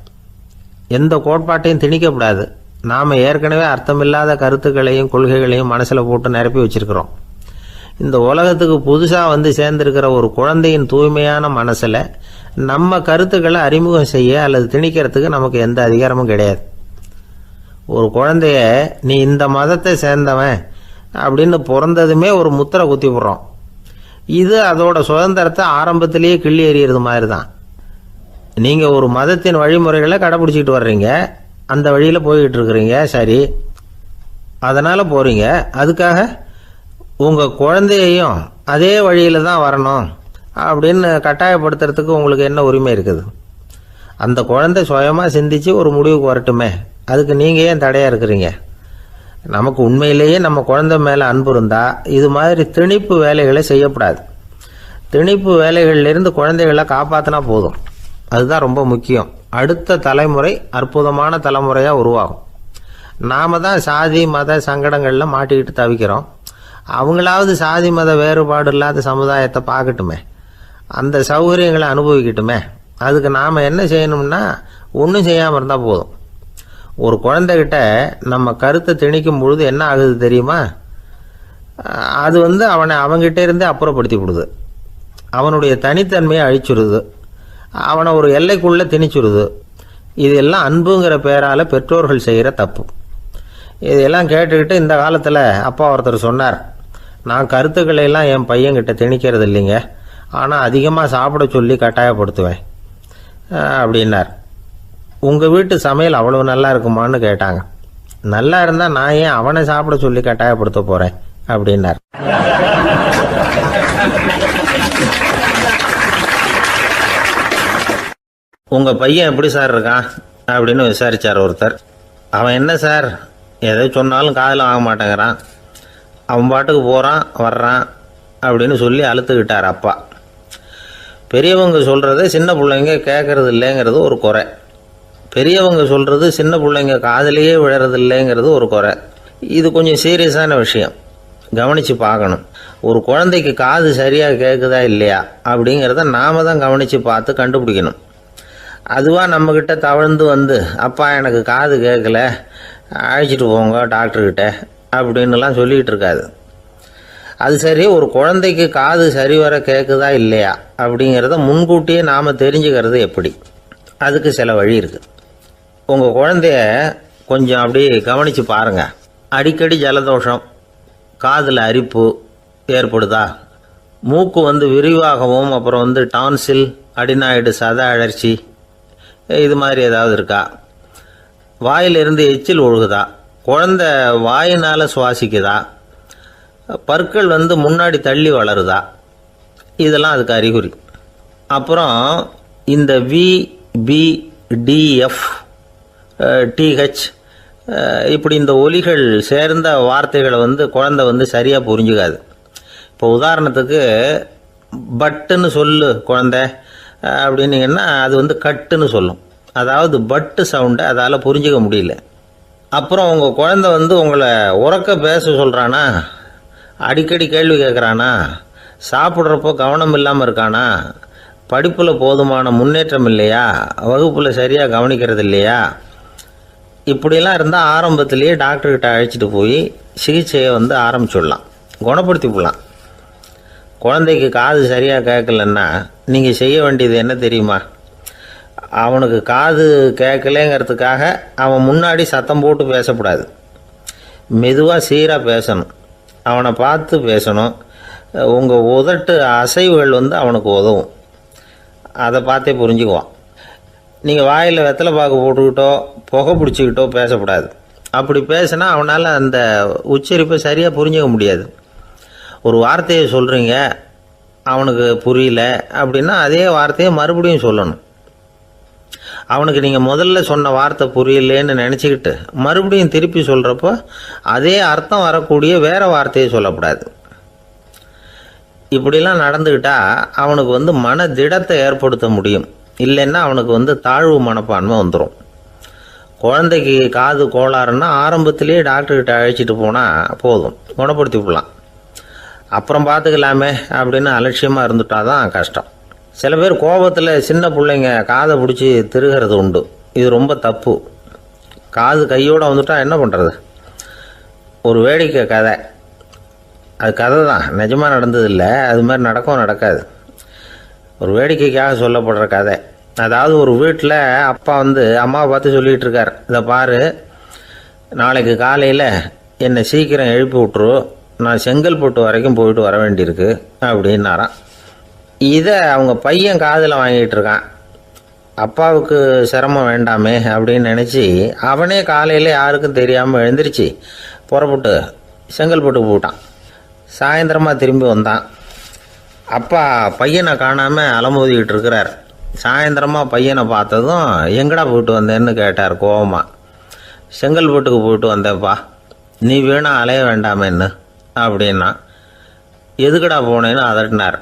எந்த கோட்பாட்டையும் திணிக்கக்கூடாது. நாம் ஏற்கனவே அர்த்தமில்லாத கருத்துக்களையும் கொள்கைகளையும் மனசில் போட்டு நிரப்பி வச்சிருக்கிறோம். இந்த உலகத்துக்கு புதுசாக வந்து சேர்ந்திருக்கிற ஒரு குழந்தையின் தூய்மையான மனசில் நம்ம கருத்துக்களை அறிமுகம் செய்ய அல்லது திணிக்கிறதுக்கு நமக்கு எந்த அதிகாரமும் கிடையாது. ஒரு குழந்தைய நீ இந்த மதத்தை சேர்ந்தவன் அப்படின்னு பிறந்ததுமே ஒரு முத்திரை குத்தி விடுறோம். இது அதோட சுதந்திரத்தை ஆரம்பத்திலேயே கிள்ளி எறிகிறது மாதிரி தான். நீங்கள் ஒரு மதத்தின் வழிமுறைகளை கடைப்பிடிச்சிக்கிட்டு வர்றீங்க, அந்த வழியில் போய்கிட்டு இருக்கிறீங்க, சரி, அதனால் போகிறீங்க. அதுக்காக உங்கள் குழந்தையையும் அதே வழியில் தான் வரணும் அப்படின்னு கட்டாயப்படுத்துறதுக்கு உங்களுக்கு என்ன உரிமை இருக்குது? அந்த குழந்தை சுயமாக சிந்திச்சு ஒரு முடிவுக்கு வரட்டுமே, அதுக்கு நீங்கள் ஏன் தடையாக இருக்கிறீங்க? நமக்கு உண்மையிலேயே நம்ம குழந்தை மேலே அன்பு இருந்தால் இது மாதிரி திணிப்பு வேலைகளை செய்யக்கூடாது. திணிப்பு வேலைகளிலிருந்து குழந்தைகளை காப்பாற்றினா போதும். அதுதான் ரொம்ப முக்கியம். அடுத்த தலைமுறை அற்புதமான தலைமுறையாக உருவாகும். நாம் தான் சாதி மத சங்கடங்களில் மாட்டிக்கிட்டு தவிக்கிறோம். அவங்களாவது சாதி மத வேறுபாடு இல்லாத சமுதாயத்தை பார்க்கட்டுமே, அந்த சௌகரியங்களை அனுபவிக்கட்டுமே. அதுக்கு நாம் என்ன செய்யணும்னா ஒன்றும் செய்யாமல் இருந்தால் போதும். ஒரு குழந்தைகிட்ட நம்ம கருத்தை திணிக்கும் பொழுது என்ன ஆகுது தெரியுமா? அது வந்து அவனை அவங்ககிட்ட இருந்தே அப்புறப்படுத்தி விடுது. அவனுடைய தனித்தன்மையை அழிச்சுடுது. அவனை ஒரு எல்லைக்குள்ளே திணிச்சுடுது. இதெல்லாம் அன்புங்கிற பேரால் பெற்றோர்கள் செய்கிற தப்பு. இதெல்லாம் கேட்டுக்கிட்டு இந்த காலத்தில் அப்பா ஒருத்தர் சொன்னார், நான் கருத்துக்களை எல்லாம் என் பையன்கிட்ட திணிக்கிறது இல்லைங்க, ஆனால் அதிகமாக சாப்பிட சொல்லி கட்டாயப்படுத்துவேன் அப்படின்னார். உங்கள் வீட்டு சமையல் அவ்வளோ நல்லா இருக்குமான்னு கேட்டாங்க. நல்லா இருந்தால் நான் ஏன் அவனை சாப்பிட சொல்லி கட்டாயப்படுத்த போகிறேன் அப்படின்னார். உங்கள் பையன் எப்படி சார் இருக்கான் அப்படின்னு விசாரித்தார் ஒருத்தர். அவன் என்ன சார், எதை சொன்னாலும் காதில் வாங்க மாட்டேங்கிறான், அவன் பாட்டுக்கு போகிறான் வர்றான் அப்படின்னு சொல்லி அழுத்துக்கிட்டார் அப்பா. பெரியவங்க சொல்கிறத சின்ன பிள்ளைங்க கேட்கறது இல்லைங்கிறது ஒரு குறை, பெரியவங்க சொல்கிறது சின்ன பிள்ளைங்க காதிலேயே விழறது இல்லைங்கிறது ஒரு குறை. இது கொஞ்சம் சீரியஸான விஷயம், கவனித்து பார்க்கணும். ஒரு குழந்தைக்கு காது சரியாக கேட்குதா இல்லையா அப்படிங்கிறத நாம் தான் கவனித்து பார்த்து கண்டுபிடிக்கணும். அதுவாக நம்மக்கிட்ட தவழ்ந்து வந்து அப்பா எனக்கு காது கேட்கல, அழைச்சிட்டு போங்க டாக்டர்கிட்ட அப்படின்னுலாம் சொல்லிகிட்டு இருக்காது. அது சரி, ஒரு குழந்தைக்கு காது சரிவர கேட்குதா இல்லையா அப்படிங்கிறத முன்கூட்டியே நாம் தெரிஞ்சுக்கிறது எப்படி? அதுக்கு சில வழி இருக்குது. உங்கள் குழந்தைய கொஞ்சம் அப்படி கவனித்து பாருங்கள். அடிக்கடி ஜலதோஷம், காதில் அரிப்பு ஏற்படுதா, மூக்கு விரிவாகவும் அப்புறம் டான்சில், அடினாய்டு, சத அழற்சி இது மாதிரி ஏதாவது இருக்கா, வாயிலிருந்து எச்சில் ஒழுகுதா, குழந்தை வாயினால் சுவாசிக்குதா, பற்கள் முன்னாடி தள்ளி வளருதா, இதெல்லாம் அதுக்கு அறிகுறி. அப்புறம் இந்த VBDF TH இப்படி இந்த ஒலிகள் சேர்ந்த வார்த்தைகளை குழந்தை சரியாக புரிஞ்சுக்காது. இப்போ உதாரணத்துக்கு பட்டுன்னு சொல்லு குழந்தை அப்படின்னீங்கன்னா அது கட்டுன்னு சொல்லும். அதாவது பட்டு சவுண்டை அதால் புரிஞ்சுக்க முடியல. அப்புறம் உங்கள் குழந்தை உங்களை உறக்க பேச சொல்கிறானா, அடிக்கடி கேள்வி கேட்குறானா, சாப்பிட்றப்போ கவனம் இல்லாமல் இருக்கானா, படிப்பில் போதுமான முன்னேற்றம் இல்லையா, வகுப்பில் சரியாக கவனிக்கிறது இல்லையா, இப்படிலாம் இருந்தால் ஆரம்பத்திலேயே டாக்டர்கிட்ட அழைச்சிட்டு போய் சிகிச்சையை ஆரம்பிச்சுடலாம், குணப்படுத்தி விடலாம். குழந்தைக்கு காது சரியாக கேட்கலன்னா நீங்கள் செய்ய வேண்டியது என்ன தெரியுமா? அவனுக்கு காது கேட்கலேங்கிறதுக்காக அவன் முன்னாடி சத்தம் போட்டு பேசக்கூடாது. மெதுவாக சீராக பேசணும், அவனை பார்த்து பேசணும். உங்கள் உதட்டு அசைவுகள் அவனுக்கு உதவும், அதை பார்த்தே புரிஞ்சுக்குவான். நீங்கள் வாயில் வெத்தலை பாக்கு போட்டுக்கிட்டோ புகை பிடிச்சிக்கிட்டோ பேசக்கூடாது. அப்படி பேசினா அவனால் அந்த உச்சரிப்பை சரியாக புரிஞ்சுக்க முடியாது. ஒரு வார்த்தையை சொல்கிறீங்க, அவனுக்கு புரியல அப்படின்னா அதே வார்த்தையை மறுபடியும் சொல்லணும். அவனுக்கு நீங்கள் முதல்ல சொன்ன வார்த்தை புரியலேன்னு நினச்சிக்கிட்டு மறுபடியும் திருப்பி சொல்கிறப்போ அதே அர்த்தம் வரக்கூடிய வேறு வார்த்தையை சொல்லக்கூடாது. இப்படிலாம் நடந்துக்கிட்டால் அவனுக்கு மன திடத்தை ஏற்படுத்த முடியும். இல்லைன்னா அவனுக்கு தாழ்வு மனப்பான்மை வந்துடும். குழந்தைக்கு காது கோளாறுன்னா ஆரம்பத்திலேயே டாக்டர்கிட்ட அழைச்சிட்டு போனால் போதும், குணப்படுத்தி விடலாம். அப்புறம் பார்த்துக்கலாமே அப்படின்னு அலட்சியமாக இருந்துட்டால் தான் கஷ்டம். சில பேர் கோபத்தில் சின்ன பிள்ளைங்க காதை பிடிச்சி திருகிறது உண்டு. இது ரொம்ப தப்பு. காது கையோடு வந்துட்டால் என்ன பண்ணுறது? ஒரு வேடிக்கை கதை, அது கதை தான், நிஜமாக நடந்ததில்லை, அது மாதிரி நடக்காது. ஒரு வேடிக்கைக்காக சொல்லப்படுற கதை. அதாவது ஒரு வீட்டில் அப்பா அம்மாவை பார்த்து சொல்லிகிட்டு இருக்கார், இதை பாரு, நாளைக்கு காலையில் என்னை சீக்கிரம் எழுப்பி விட்ரு, நான் செங்கல்பட்டு வரைக்கும் போயிட்டு வர வேண்டியிருக்கு அப்படின்னாராம். இதை அவங்க பையன் காதில் வாங்கிட்டு இருக்கான். அப்பாவுக்கு சிரமம் வேண்டாமே அப்படின்னு நினச்சி அவனே காலையில் யாருக்கும் தெரியாமல் எழுந்திரிச்சு புறப்பட்டு செங்கல்பட்டு போட்டான். சாயந்தரமாக திரும்பி வந்தான். அப்பா பையனை காணாமல் அலமோதிக்கிட்டு இருக்கிறார். சாயந்தரமாக பையனை பார்த்ததும் எங்கடா போயிட்டு வந்தேன்னு கேட்டார் கோவமாக. செங்கல்பட்டுக்கு போயிட்டு வந்தேப்பா, நீ வேணா அலைய வேண்டாமேன்னு அப்படின்னா. எதுக்கடா போனேன்னு அதட்டினார்.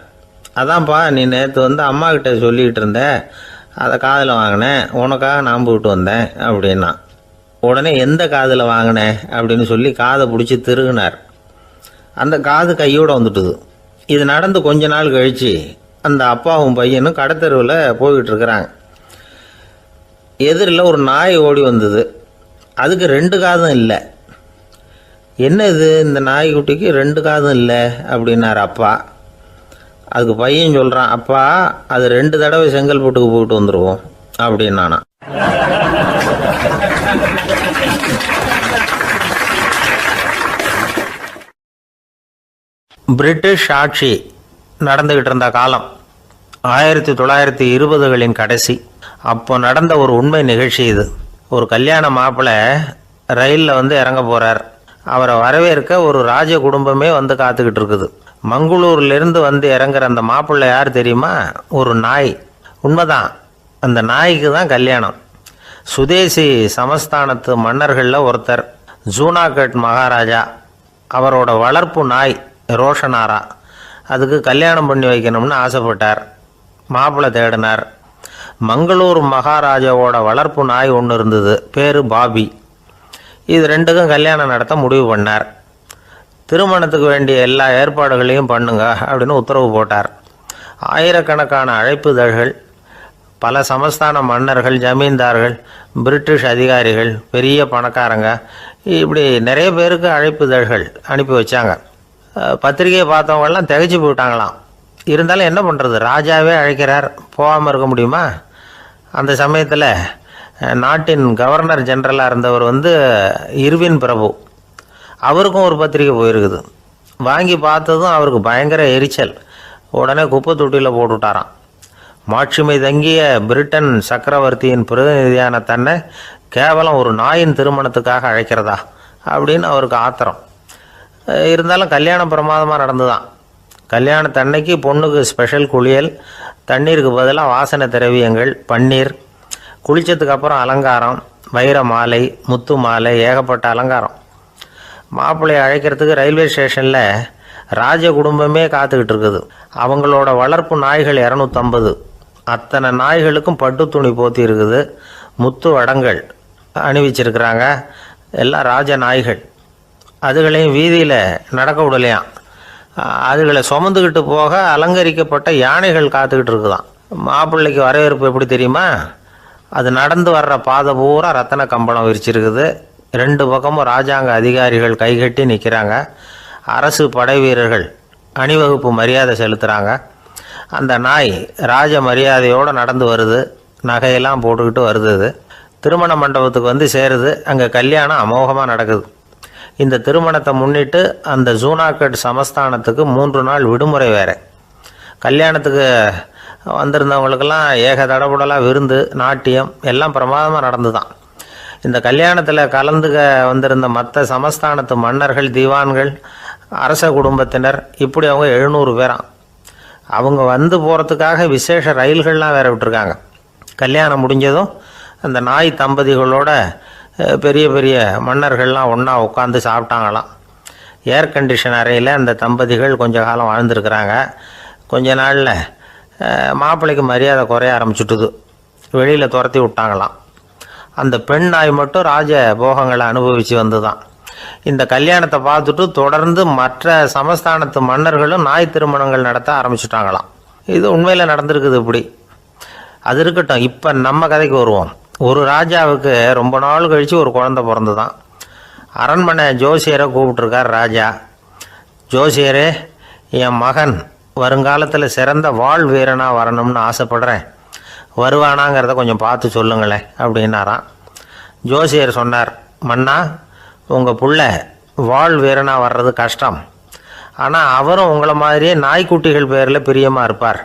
அதான்ப்பா, நீ நேற்று அம்மா கிட்ட சொல்லிகிட்டு இருந்த, அதை காதில் வாங்கினேன், உனக்காக நான் போயிட்டு வந்தேன் அப்படின்னா. உடனே எந்த காதில் வாங்கினேன் அப்படின்னு சொல்லி காதை பிடிச்சி திருகினார். அந்த காது கையோடு வந்துட்டுது. இது நடந்து கொஞ்ச நாள் கழித்து அந்த அப்பாவும் பையனும் கடத்தெருவில் போய்கிட்டு இருக்கிறாங்க. எதிரில் ஒரு நாய் ஓடி வந்தது. அதுக்கு 2 காதும் இல்லை. என்ன இது, இந்த நாய்க்குட்டிக்கு 2 காதும் இல்லை அப்படின்னார் அப்பா. அதுக்கு பையன் சொல்கிறான், அப்பா அது 2 தடவை செங்கல்பட்டுக்கு போயிட்டு வந்துடுவோம் அப்படின்னானா. பிரிட்டிஷ் ஆட்சி நடந்துக்கிட்டு இருந்த காலம் 1920களின் கடைசி. அப்போ நடந்த ஒரு உண்மை நிகழ்ச்சி இது. ஒரு கல்யாண மாப்பிள்ளை ரயிலில் வந்து இறங்க போகிறார். அவரை வரவேற்க ஒரு ராஜ குடும்பமே வந்து காத்துக்கிட்டு இருக்குது. மங்களூர்லேருந்து வந்து இறங்குற அந்த மாப்பிள்ளை யார் தெரியுமா? ஒரு நாய். உண்மைதான், அந்த நாய்க்கு தான் கல்யாணம். சுதேசி சமஸ்தானத்து மன்னர்களில் ஒருத்தர் ஜூனாகட் மகாராஜா. அவரோட வளர்ப்பு நாய் ரோஷனாரா. அதுக்கு கல்யாணம் பண்ணி வைக்கணும்னு ஆசைப்பட்டார். மாப்பிள்ளை தேடினார். மங்களூர் மகாராஜாவோட வளர்ப்பு நாய் ஒன்று இருந்தது, பேர் பாபி. இது ரெண்டுக்கும் கல்யாணம் நடத்த முடிவு பண்ணார். திருமணத்துக்கு வேண்டிய எல்லா ஏற்பாடுகளையும் பண்ணுங்க அப்படின்னு உத்தரவு போட்டார். ஆயிரக்கணக்கான அழைப்புதழ்கள், பல சமஸ்தான மன்னர்கள், ஜமீன்தார்கள், பிரிட்டிஷ் அதிகாரிகள், பெரிய பணக்காரங்க, இப்படி நிறைய பேருக்கு அழைப்புதழ்கள் அனுப்பி வச்சாங்க. பத்திரிகையை பார்த்தவங்கெல்லாம் திகைச்சு போயிட்டாங்களாம். இருந்தாலும் என்ன பண்ணுறது, ராஜாவே அழைக்கிறார், போகாமல் இருக்க முடியுமா? அந்த சமயத்தில் நாட்டின் கவர்னர் ஜெனரலாக இருந்தவர் வந்து இர்வின் பிரபு. அவருக்கும் ஒரு பத்திரிகை போயிருக்குது. வாங்கி பார்த்ததும் அவருக்கு பயங்கர எரிச்சல். உடனே குப்பை தொட்டியில் போட்டுவிட்டாராம். மாட்சிமை தங்கிய பிரிட்டன் சக்கரவர்த்தியின் பிரதிநிதியான தன்னை கேவலம் ஒரு நாயின் திருமணத்துக்காக அழைக்கிறதா அப்படின்னு அவருக்கு ஆத்திரம். இருந்தாலும் கல்யாணம் பிரமாதமாக நடந்துதான். கல்யாணத்தன்னைக்கு பொண்ணுக்கு ஸ்பெஷல் குளியல், தண்ணீருக்கு பதிலாக வாசனை திரவியங்கள், பன்னீர், குளித்ததுக்கு அப்புறம் அலங்காரம், வைர மாலை, முத்து மாலை, ஏகப்பட்ட அலங்காரம். மாப்பிள்ளையை அழைக்கிறதுக்கு ரயில்வே ஸ்டேஷனில் ராஜ குடும்பமே காத்துக்கிட்டு இருக்குது. அவங்களோட வளர்ப்பு நாய்கள் 250. அத்தனை நாய்களுக்கும் பட்டு துணி போத்தி இருக்குது. முத்து வடங்கள் அணிவிச்சிருக்கிறாங்க. எல்லாம் ராஜ நாய்கள். அதுகளையும் வீதியில் நடக்க விடலையாம். அதுகளை சுமந்துக்கிட்டு போக அலங்கரிக்கப்பட்ட யானைகள் காத்துக்கிட்டு இருக்குதான். மாப்பிள்ளைக்கு வரவேற்பு எப்படி தெரியுமா? அது நடந்து வர்ற பாதை பூரா ரத்தன கம்பளம் விரிச்சிருக்குது. 2 பக்கமும் ராஜாங்க அதிகாரிகள் கைகட்டி நிற்கிறாங்க. அரசு படை வீரர்கள் அணிவகுப்பு மரியாதை செலுத்துகிறாங்க. அந்த நாய் ராஜ மரியாதையோடு நடந்து வருது. நகையெல்லாம் போட்டுக்கிட்டு வருது. திருமண மண்டபத்துக்கு வந்து சேருது. அங்கே கல்யாணம் அமோகமாக நடக்குது. இந்த திருமணத்தை முன்னிட்டு அந்த ஜூனாகட் சமஸ்தானத்துக்கு 3 நாள் விடுமுறை வேறு. கல்யாணத்துக்கு வந்திருந்தவங்களுக்கெல்லாம் ஏக தடபுடலாக விருந்து, நாட்டியம் எல்லாம் பிரமாதமாக நடந்து தான். இந்த கல்யாணத்தில் கலந்துக்க வந்திருந்த மற்ற சமஸ்தானத்து மன்னர்கள், தீவான்கள், அரச குடும்பத்தினர், இப்படி அவங்க 700 பேராம். அவங்க வந்து போகிறதுக்காக விசேஷ ரயில்கள்லாம் வேற விட்டுருக்காங்க. கல்யாணம் முடிஞ்சதும் அந்த நாய் தம்பதிகளோட பெரிய பெரிய மன்னர்கள்லாம் ஒன்றா உட்காந்து சாப்பிட்டாங்களாம். ஏர் கண்டிஷன் அறையில் அந்த தம்பதிகள் கொஞ்ச காலம் வாழ்ந்துருக்கிறாங்க. கொஞ்ச நாளில் மாப்பிள்ளைக்கு மரியாதை குறைய ஆரம்பிச்சுட்டுது. வெளியில் துரத்தி விட்டாங்களாம். அந்த பெண் நாய் மட்டும் ராஜ போகங்களை அனுபவித்து வந்து தான். இந்த கல்யாணத்தை பார்த்துட்டு தொடர்ந்து மற்ற சமஸ்தானத்து மன்னர்களும் நாய் திருமணங்கள் நடத்த ஆரம்பிச்சுட்டாங்களாம். இது உண்மையில் நடந்திருக்குது. இப்படி அது இருக்கட்டும். இப்போ நம்ம கதைக்கு வருவோம். ஒரு ராஜாவுக்கு ரொம்ப நாள் கழித்து ஒரு குழந்தை பிறந்து தான். அரண்மனை ஜோசியரை கூப்பிட்டுருக்கார் ராஜா. ஜோசியரே, என் மகன் வருங்காலத்தில் சிறந்த வாள் வீரனாக வரணும்னு ஆசைப்படுறேன், வருவானாங்கிறத கொஞ்சம் பார்த்து சொல்லுங்களேன் அப்படின்னாராம். ஜோசியர் சொன்னார், மன்னா, உங்கள் புள்ள வாள் வீரனாக வர்றது கஷ்டம். ஆனால் அவரும் உங்களை மாதிரியே நாய்க்குட்டிகள் பேரில் பிரியமாக இருப்பார்.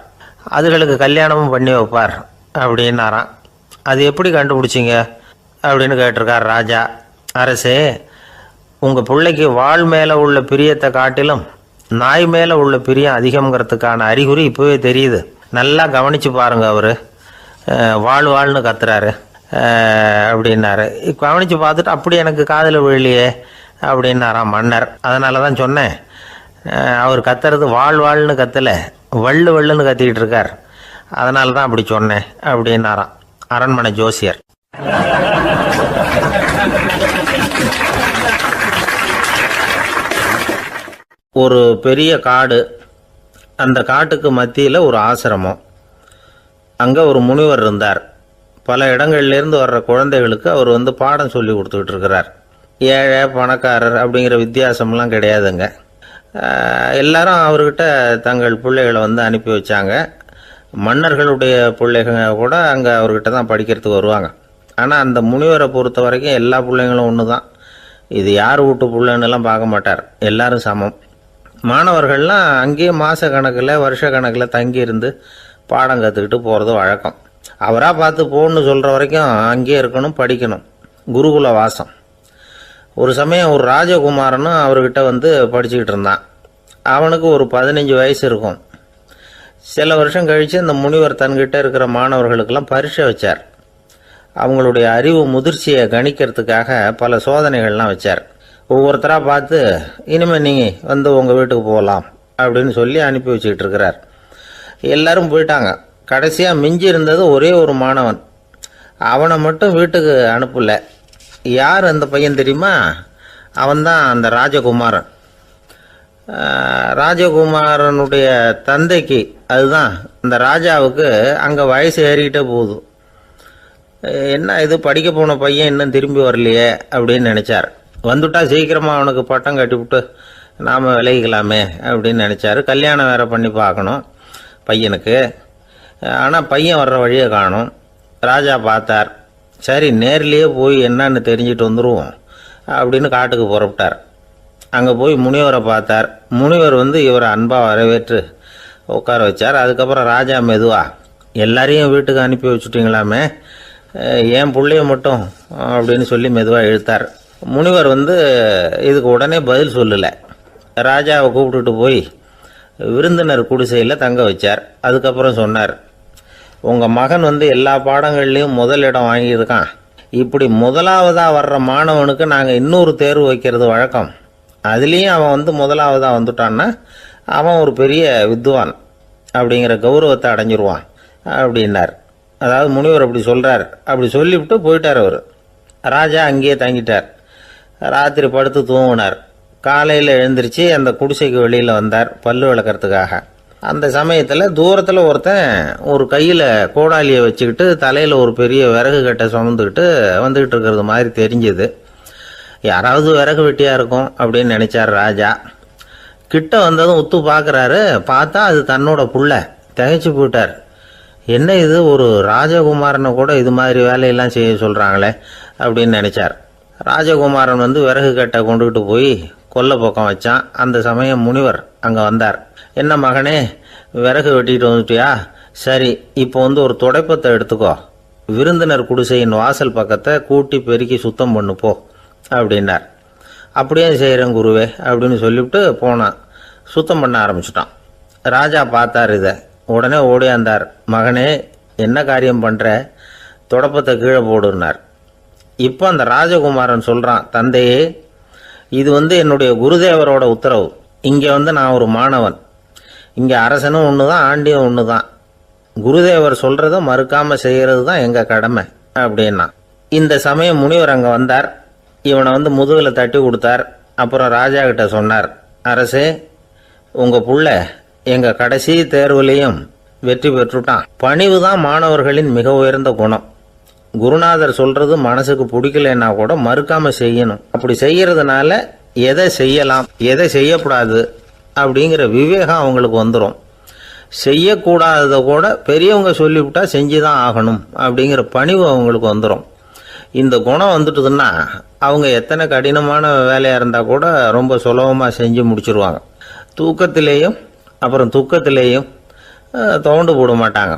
அதுகளுக்கு கல்யாணமும் பண்ணி வைப்பார் அப்படின்னாராம். அது எப்படி கண்டுபிடிச்சிங்க அப்படின்னு கேட்டிருக்கார் ராஜா. அரசே, உங்கள் பிள்ளைக்கு வாள் மேலே உள்ள பிரியத்தை காட்டிலும் நாய் மேலே உள்ள பிரியம் அதிகங்கிறதுக்கான அறிகுறி இப்போவே தெரியுது. நல்லா கவனித்து பாருங்கள். அவர் வாழ்னு கத்துறாரு அப்படின்னாரு. கவனித்து பார்த்துட்டு அப்படி எனக்கு காதில் விழலையே அப்படின்னாராம் மன்னர். அதனால தான் சொன்னேன், அவர் கத்துறது வாழ்னு கத்தலை, வள்ளுன்னு கத்திக்கிட்டு இருக்கார், அதனால தான் அப்படி சொன்னேன் அப்படின்னாராம் அரண்மனை ஜோசியர். ஒரு பெரிய காடு. அந்த காட்டுக்கு மத்தியில் ஒரு ஆசிரமம். அங்கே ஒரு முனிவர் இருந்தார். பல இடங்கள்லேருந்து வர்ற குழந்தைகளுக்கு அவர் வந்து பாடம் சொல்லி கொடுத்துக்கிட்டு இருக்கிறார். ஏழை பணக்காரர் அப்படிங்கிற வித்தியாசம்லாம் கிடையாதுங்க. எல்லாரும் அவர்கிட்ட தங்கள் பிள்ளைகளை வந்து அனுப்பி வச்சாங்க. மன்னர்களுடைய பிள்ளைங்க கூட அங்கே அவர்கிட்ட தான் படிக்கிறதுக்கு வருவாங்க. ஆனால் அந்த முனிவரை பொறுத்த வரைக்கும் எல்லா பிள்ளைங்களும் ஒன்று தான். இது யார் வீட்டு பிள்ளைன்னெல்லாம் பார்க்க மாட்டார், எல்லாரும் சமம். மாணவர்கள்லாம் அங்கேயே மாத கணக்கில் வருஷ கணக்கில் தங்கி இருந்து பாடம் கற்றுக்கிட்டு போகிறது வழக்கம். அவராக பார்த்து போகணுன்னு சொல்கிற வரைக்கும் அங்கேயே இருக்கணும், படிக்கணும். குருகுல வாசம். ஒரு சமயம் ஒரு ராஜகுமாரனும் அவர்கிட்ட வந்து படிச்சுக்கிட்டு இருந்தான். அவனுக்கு ஒரு 15 வயசு இருக்கும். சில வருஷம் கழித்து இந்த முனிவர் தன்கிட்ட இருக்கிற மாணவர்களுக்கெல்லாம் பரீட்சை வச்சார். அவங்களுடைய அறிவு முதிர்ச்சியை கணிக்கிறதுக்காக பல சோதனைகள்லாம் வச்சார். ஒவ்வொருத்தராக பார்த்து இனிமேல் நீங்கள் வந்து உங்கள் வீட்டுக்கு போகலாம் அப்படின்னு சொல்லி அனுப்பி வச்சுக்கிட்டு இருக்கிறார். எல்லாரும் போயிட்டாங்க. கடைசியாக மிஞ்சி இருந்தது ஒரே ஒரு மாணவன். அவனை மட்டும் வீட்டுக்கு அனுப்பல. யார் அந்த பையன் தெரியுமா? அவன்தான் அந்த ராஜகுமாரன். ராஜகுமாரனுடைய தந்தைக்கு, அதுதான் அந்த ராஜாவுக்கு, அங்கே வயசு ஏறிக்கிட்டே போகுது. என்ன இது, படிக்க போன பையன் இன்னும் திரும்பி வரலையே அப்படின்னு நினச்சார். வந்துட்டா சீக்கிரமாக அவனுக்கு பட்டம் கட்டிவிட்டு நாம் விலகிக்கலாமே அப்படின்னு நினச்சார். கல்யாணம் வேறு பண்ணி பார்க்கணும் பையனுக்கு. ஆனால் பையன் வர்ற வழியை காணும். ராஜா பார்த்தார். சரி, நேர்லேயே போய் என்னன்னு தெரிஞ்சுட்டு வந்துடுவோம் அப்படின்னு காட்டுக்கு புறப்பட்டார். அங்கே போய் முனிவரை பார்த்தார். முனிவர் வந்து இவரை அன்பாக வரவேற்று உட்கார வச்சார். அதுக்கப்புறம் ராஜா மெதுவாக, எல்லாரையும் வீட்டுக்கு அனுப்பி வச்சுட்டிங்களாமே, ஏன் பிள்ளைய மட்டும் அப்படின்னு சொல்லி மெதுவாக இழுத்தார். முனிவர் வந்து இதுக்கு உடனே பதில் சொல்லலை. ராஜாவை கூப்பிட்டுட்டு போய் விருந்தினர் குடிசையில் தங்க வச்சார். அதுக்கப்புறம் சொன்னார், உங்கள் மகன் வந்து எல்லா பாடங்கள்லேயும் முதலிடம் வாங்கியிருக்கான். இப்படி முதலாவதாக வர்ற மாணவனுக்கு நாங்கள் இன்னொரு தேர்வு வைக்கிறது வழக்கம். அதுலேயும் அவன் வந்து முதலாவதாக வந்துட்டான்னா அவன் ஒரு பெரிய வித்வான் அப்படிங்கிற கௌரவத்தை அடைஞ்சிருவான் அப்படின்னார். அதாவது முனிவர் அப்படி சொல்கிறார். அப்படி சொல்லிவிட்டு போயிட்டார் அவர். ராஜா அங்கேயே தங்கிட்டார். ராத்திரி படுத்து தூங்கினார். காலையில் எழுந்திரிச்சு அந்த குடிசைக்கு வெளியில் வந்தார் பல்லு விளக்கிறதுக்காக. அந்த சமயத்தில் தூரத்தில் ஒருத்தன் ஒரு கையில் கோடாலியை வச்சுக்கிட்டு தலையில் ஒரு பெரிய விறகு கட்டை சுமந்துக்கிட்டு வந்துக்கிட்டு இருக்கிறது மாதிரி தெரிஞ்சுது. யாராவது விறகு வெட்டியாக இருக்கும் அப்படின்னு நினச்சார் ராஜா. கிட்ட வந்ததும் உத்து பார்க்குறாரு. பார்த்தா அது தன்னோட புள்ள. திகைச்சு போயிட்டார். என்ன இது, ஒரு ராஜகுமாரனை கூட இது மாதிரி வேலையெல்லாம் செய்ய சொல்கிறாங்களே அப்படின்னு நினச்சார். ராஜகுமாரன் வந்து விறகு கட்டை கொண்டுகிட்டு போய் கொல்லை பக்கம் வச்சான். அந்த சமயம் முனிவர் அங்கே வந்தார். என்ன மகனே, விறகு வெட்டிட்டு வந்துட்டியா? சரி, இப்போ வந்து ஒரு துடைப்பத்தை எடுத்துக்கோ, விருந்தினர் குடிசையின் வாசல் பக்கத்தை கூட்டி பெருக்கி சுத்தம் பண்ணு போ அப்படின்னார். அப்படியே செய்கிறேன் குருவே அப்படின்னு சொல்லிவிட்டு போனான். சுத்தம் பண்ண ஆரம்பிச்சிட்டான். ராஜா பார்த்தார் இதை. உடனே ஓடியாந்தார். மகனே, என்ன காரியம் பண்ணுற? துடைப்பத்தை கீழே போடுனார். இப்போ அந்த ராஜகுமாரன் சொல்கிறான், தந்தையே, இது வந்து என்னுடைய குருதேவரோட உத்தரவு. இங்கே வந்து நான் ஒரு மாணவன். இங்கே அரசனும் ஒன்று தான், ஆண்டியும் ஒன்று தான். குருதேவர் சொல்கிறத மறுக்காமல் செய்கிறது தான் எங்கள் கடமை அப்படின்னா. இந்த சமயம் முனிவர் அங்கே வந்தார். இவனை வந்து முதுகில் தட்டி கொடுத்தார். அப்புறம் ராஜா கிட்ட சொன்னார், அரசே, உங்கள் புள்ள எங்கள் கடைசி தேர்வுலேயும் வெற்றி பெற்றுட்டான். பணிவு தான் மாணவர்களின் மிக உயர்ந்த குணம். குருநாதர் சொல்கிறது மனசுக்கு பிடிக்கலன்னா கூட மறுக்காமல் செய்யணும். அப்படி செய்கிறதுனால எதை செய்யலாம் எதை செய்யக்கூடாது அப்படிங்கிற விவேகம் அவங்களுக்கு வந்துடும். செய்யக்கூடாததை கூட பெரியவங்க சொல்லிவிட்டா செஞ்சு தான் ஆகணும் அப்படிங்கிற பணிவு அவங்களுக்கு வந்துடும். இந்த குணம் வந்துட்டுதுன்னா அவங்க எத்தனை கடினமான வேலையாக இருந்தால் கூட ரொம்ப சுலபமாக செஞ்சு முடிச்சிருவாங்க. தூக்கத்திலேயும் அப்புறம் துக்கத்திலேயும் தோண்டு போட மாட்டாங்க.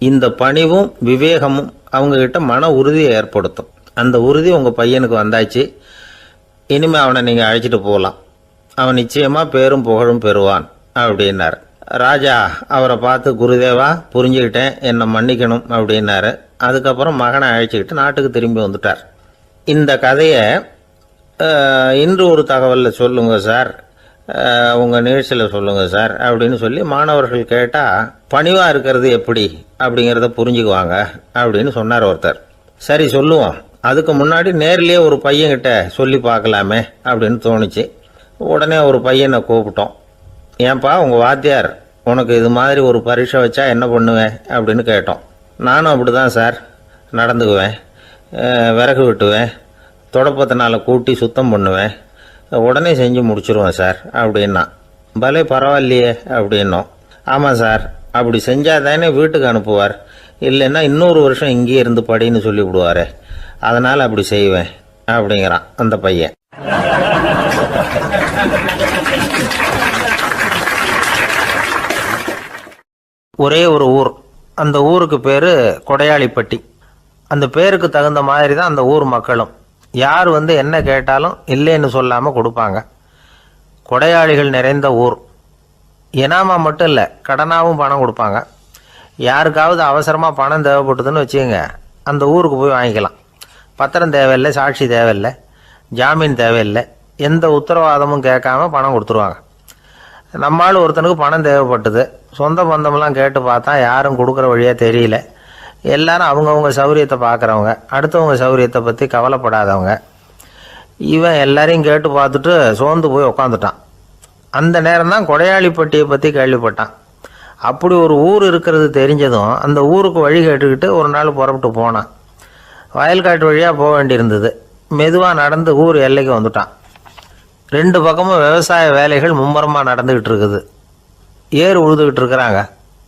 இந்த பணிவும் விவேகமும் அவங்கக்கிட்ட மன உறுதியை ஏற்படுத்தும். அந்த உறுதி உங்கள் பையனுக்கு வந்தாச்சு. இனிமேல் அவனை நீங்கள் அழைச்சிட்டு போகலாம். அவன் நிச்சயமாக பேரும் புகழும் பெறுவான் அப்படின்னார். ராஜா அவரை பார்த்து, குருதேவா, புரிஞ்சுக்கிட்டேன், என்னை மன்னிக்கணும் அப்படின்னாரு. அதுக்கப்புறம் மகனை அழைச்சிக்கிட்டு நாட்டுக்கு திரும்பி வந்துட்டார். இந்த கதையை இன்று ஒரு தகவலில் சொல்லுங்கள் சார், உங்கள் நிகழ்ச்சியில் சொல்லுங்கள் சார் அப்படின்னு சொல்லி மாணவர்கள் கேட்டால் பணிவாக இருக்கிறது எப்படி அப்படிங்கிறத புரிஞ்சுக்குவாங்க அப்படின்னு சொன்னார் ஒருத்தர். சரி, சொல்லுவோம். அதுக்கு முன்னாடி நேர்லேயே ஒரு பையன்கிட்ட சொல்லி பார்க்கலாமே அப்படின்னு தோணுச்சு. உடனே ஒரு பையனை கூப்பிட்டோம். ஏன்பா, உங்கள் வாத்தியார் உனக்கு இது மாதிரி ஒரு பரீட்சை வச்சா என்ன பண்ணுவேன் அப்படின்னு கேட்டோம். நானும் அப்படி தான் சார் நடந்துக்குவேன். விறகு வெட்டுவேன், துடைப்பத்தினால கூட்டி சுத்தம் பண்ணுவேன், உடனே செஞ்சு முடிச்சிருவேன் சார் அப்படின்னா. பலே பரவாயில்லையே அப்படின்னோம். ஆமாம் சார், அப்படி செஞ்சால் தானே வீட்டுக்கு அனுப்புவார், இல்லைன்னா இன்னொரு வருஷம் இங்கேயே இருந்து படின்னு சொல்லிவிடுவார், அதனால் அப்படி செய்வேன் அப்படிங்கிறான் அந்த பையன். ஒரே ஒரு ஊர். அந்த ஊருக்கு பேர் கொடையாளிப்பட்டி. அந்த பேருக்கு தகுந்த மாதிரி தான் அந்த ஊர் மக்களும். யார் என்ன கேட்டாலும் இல்லைன்னு சொல்லாமல் கொடுப்பாங்க. கொடையாளிகள் நிறைந்த ஊர். இனாமா மட்டும் இல்லை, கடனாகவும் பணம் கொடுப்பாங்க. யாருக்காவது அவசரமாக பணம் தேவைப்பட்டதுன்னு வச்சுக்கோங்க, அந்த ஊருக்கு போய் வாங்கிக்கலாம். பத்திரம் தேவையில்லை, சாட்சி தேவையில்லை, ஜாமீன் தேவையில்லை, எந்த உத்தரவாதமும் கேட்காம பணம் கொடுத்துருவாங்க. நம்மளால் ஒருத்தனுக்கு பணம் தேவைப்பட்டது. சொந்த பந்தமெல்லாம் கேட்டு பார்த்தா யாரும் கொடுக்குற வழியாக தெரியல. எல்லாரும் அவங்கவுங்க சௌரியத்தை பார்க்குறவங்க, அடுத்தவங்க சௌரியத்தை பற்றி கவலைப்படாதவங்க. இவன் எல்லாரையும் கேட்டு பார்த்துட்டு சோர்ந்து போய் உக்காந்துட்டான். அந்த நேரம் தான் கொடையாளிப்பட்டியை பற்றி கேள்விப்பட்டான். அப்படி ஒரு ஊர் இருக்கிறது தெரிஞ்சதும் அந்த ஊருக்கு வழி கேட்டுக்கிட்டு ஒரு நாள் புறப்பட்டு போனான். வயல்காட்டு வழியாக போக வேண்டியிருந்தது. மெதுவாக நடந்து ஊர் எல்லைக்கு வந்துட்டான். 2 பக்கமும் விவசாய வேலைகள் மும்முரமாக நடந்துக்கிட்டு இருக்குது. ஏர் உழுதுகிட்டு இருக்கிறாங்க.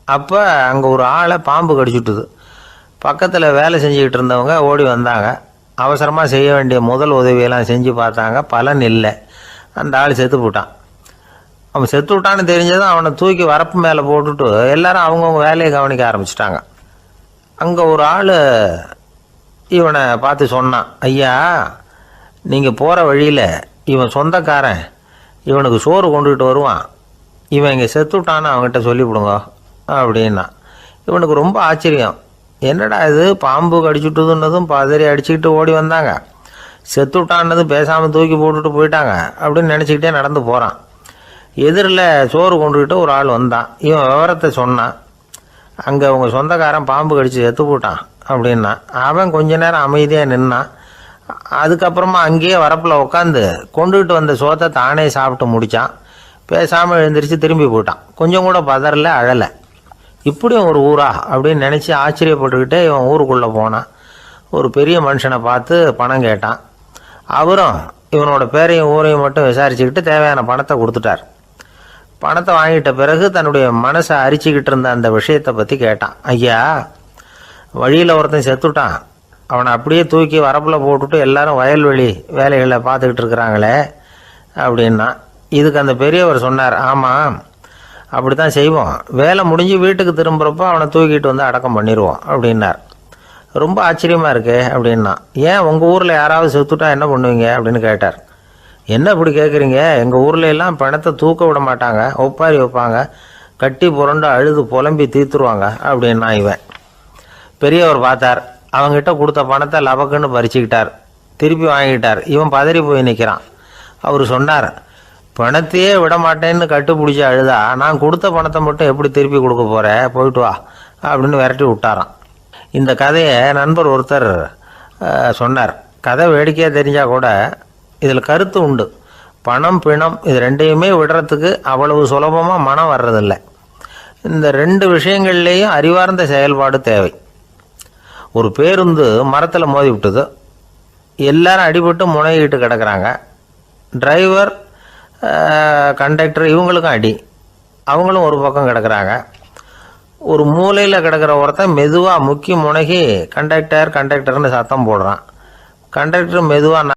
அப்போ அங்கே ஒரு ஆளை பாம்பு கடிச்சுட்டுது. பக்கத்தில் வேலை செஞ்சுக்கிட்டு இருந்தவங்க ஓடி வந்தாங்க. அவசரமாக செய்ய வேண்டிய முதல் உதவியெல்லாம் செஞ்சு பார்த்தாங்க. பலன் இல்லை. அந்த ஆள் செத்து போட்டான். அவன் செத்து விட்டான்னு தெரிஞ்சதும் அவனை தூக்கி வரப்பு மேலே போட்டுட்டு எல்லாரும் அவங்கவுங்க வேலையை கவனிக்க ஆரம்பிச்சிட்டாங்க. அங்கே ஒரு ஆள் இவனை பார்த்து சொன்னான், ஐயா, நீங்கள் போகிற வழியில் இவன் சொந்தக்காரன், இவனுக்கு சோறு கொண்டுகிட்டு வருவான், இவன் இங்கே செத்துட்டான்னு அவங்ககிட்ட சொல்லிவிடுங்க அப்படின்னா. இவனுக்கு ரொம்ப ஆச்சரியம். என்னடா இது, பாம்பு கடிச்சுட்டுதுன்னதும் பதறி அடிச்சுக்கிட்டு ஓடி வந்தாங்க, செத்துட்டான்னதும் பேசாமல் தூக்கி போட்டுட்டு போயிட்டாங்க அப்படின்னு நினச்சிக்கிட்டே நடந்து போகிறான். எதிரில் சோறு கொண்டுக்கிட்டு ஒரு ஆள் வந்தான். இவன் விவரத்தை சொன்னான். அங்கே அவங்க சொந்தக்காரன் பாம்பு கடிச்சு செத்து போட்டான் அப்படின்னா. அவன் கொஞ்ச நேரம் அமைதியாக நின்னான். அதுக்கப்புறமா அங்கேயே வரப்பில் உட்காந்து கொண்டுகிட்டு வந்த சோத்தை தானே சாப்பிட்டு முடித்தான். பேசாமல் எழுந்திரிச்சு திரும்பி போயிட்டான். கொஞ்சம் கூட பதறல, அழலை. இப்படியும் ஒரு ஊரா அப்படின்னு நினச்சி ஆச்சரியப்பட்டுக்கிட்டே இவன் ஊருக்குள்ளே போனான். ஒரு பெரிய மனுஷனை பார்த்து பணம் கேட்டான். அவரும் இவனோட பேரையும் ஊரையும் மட்டும் விசாரிச்சுக்கிட்டு தேவையான பணத்தை கொடுத்துட்டார். பணத்தை வாங்கிட்ட பிறகு தன்னுடைய மனசை அரிச்சிக்கிட்டு இருந்த அந்த விஷயத்தை பற்றி கேட்டான். ஐயா, வழியில் ஒருத்தன் செத்துட்டான், அவனை அப்படியே தூக்கி வரப்பில் போட்டுட்டு எல்லாரும் வயல்வெளி வேலைகளை பார்த்துக்கிட்டு இருக்கிறாங்களே அப்படின்னா. இதுக்கு அந்த பெரியவர் சொன்னார், ஆமாம், அப்படி தான் செய்வோம். வேலை முடிஞ்சு வீட்டுக்கு திரும்புகிறப்போ அவனை தூக்கிட்டு வந்து அடக்கம் பண்ணிடுவோம் அப்படின்னார். ரொம்ப ஆச்சரியமாக இருக்கே அப்படின்னா. ஏன் உங்கள் ஊரில் யாராவது செத்துட்டா என்ன பண்ணுவீங்க அப்படின்னு கேட்டார். என்ன இப்படி கேட்குறீங்க, எங்கள் ஊரில் எல்லாம் பணத்தை தூக்க விட மாட்டாங்க, ஒப்பாரி வைப்பாங்க, கட்டி புரண்டு அழுது புலம்பி தீர்த்துருவாங்க அப்படின்னா. இவன் பெரியவர் பார்த்தார். அவங்ககிட்ட கொடுத்த பணத்தை லபக்குன்னு பறிச்சுக்கிட்டார். திருப்பி வாங்கிட்டார். இவன் பதறி போய் நிற்கிறான். அவர் சொன்னார், பணத்தையே விட மாட்டேன்னு கட்டுப்பிடிச்சி அழுதா நான் கொடுத்த பணத்தை மட்டும் எப்படி திருப்பி கொடுக்க போகிறேன், போயிட்டு வா அப்படின்னு விரட்டி விட்டாரான். இந்த கதையை நண்பர் ஒருத்தர் சொன்னார். கதை வேடிக்கையாக தெரிஞ்சால் கூட இதில் கருத்து உண்டு. பணம் பிணம் இது ரெண்டையுமே விடுறதுக்கு அவ்வளவு சுலபமாக மனம் வர்றதில்லை. இந்த 2 விஷயங்கள்லேயும் அறிவார்ந்த செயல்பாடு தேவை. ஒரு பேருந்து மரத்தில் மோதி விட்டுது. எல்லாரும் அடிபட்டு முனைகிட்டு கிடக்கிறாங்க. டிரைவர், கண்டக்டர் இவங்களுக்கும் அடி. அவங்களும் ஒரு பக்கம் கிடக்கிறாங்க. ஒரு மூலையில் கிடக்கிற ஒருத்தன் மெதுவாக முக்கி முனகி கண்டக்டர்னு சத்தம் போடுறான். கண்டக்டர் மெதுவாக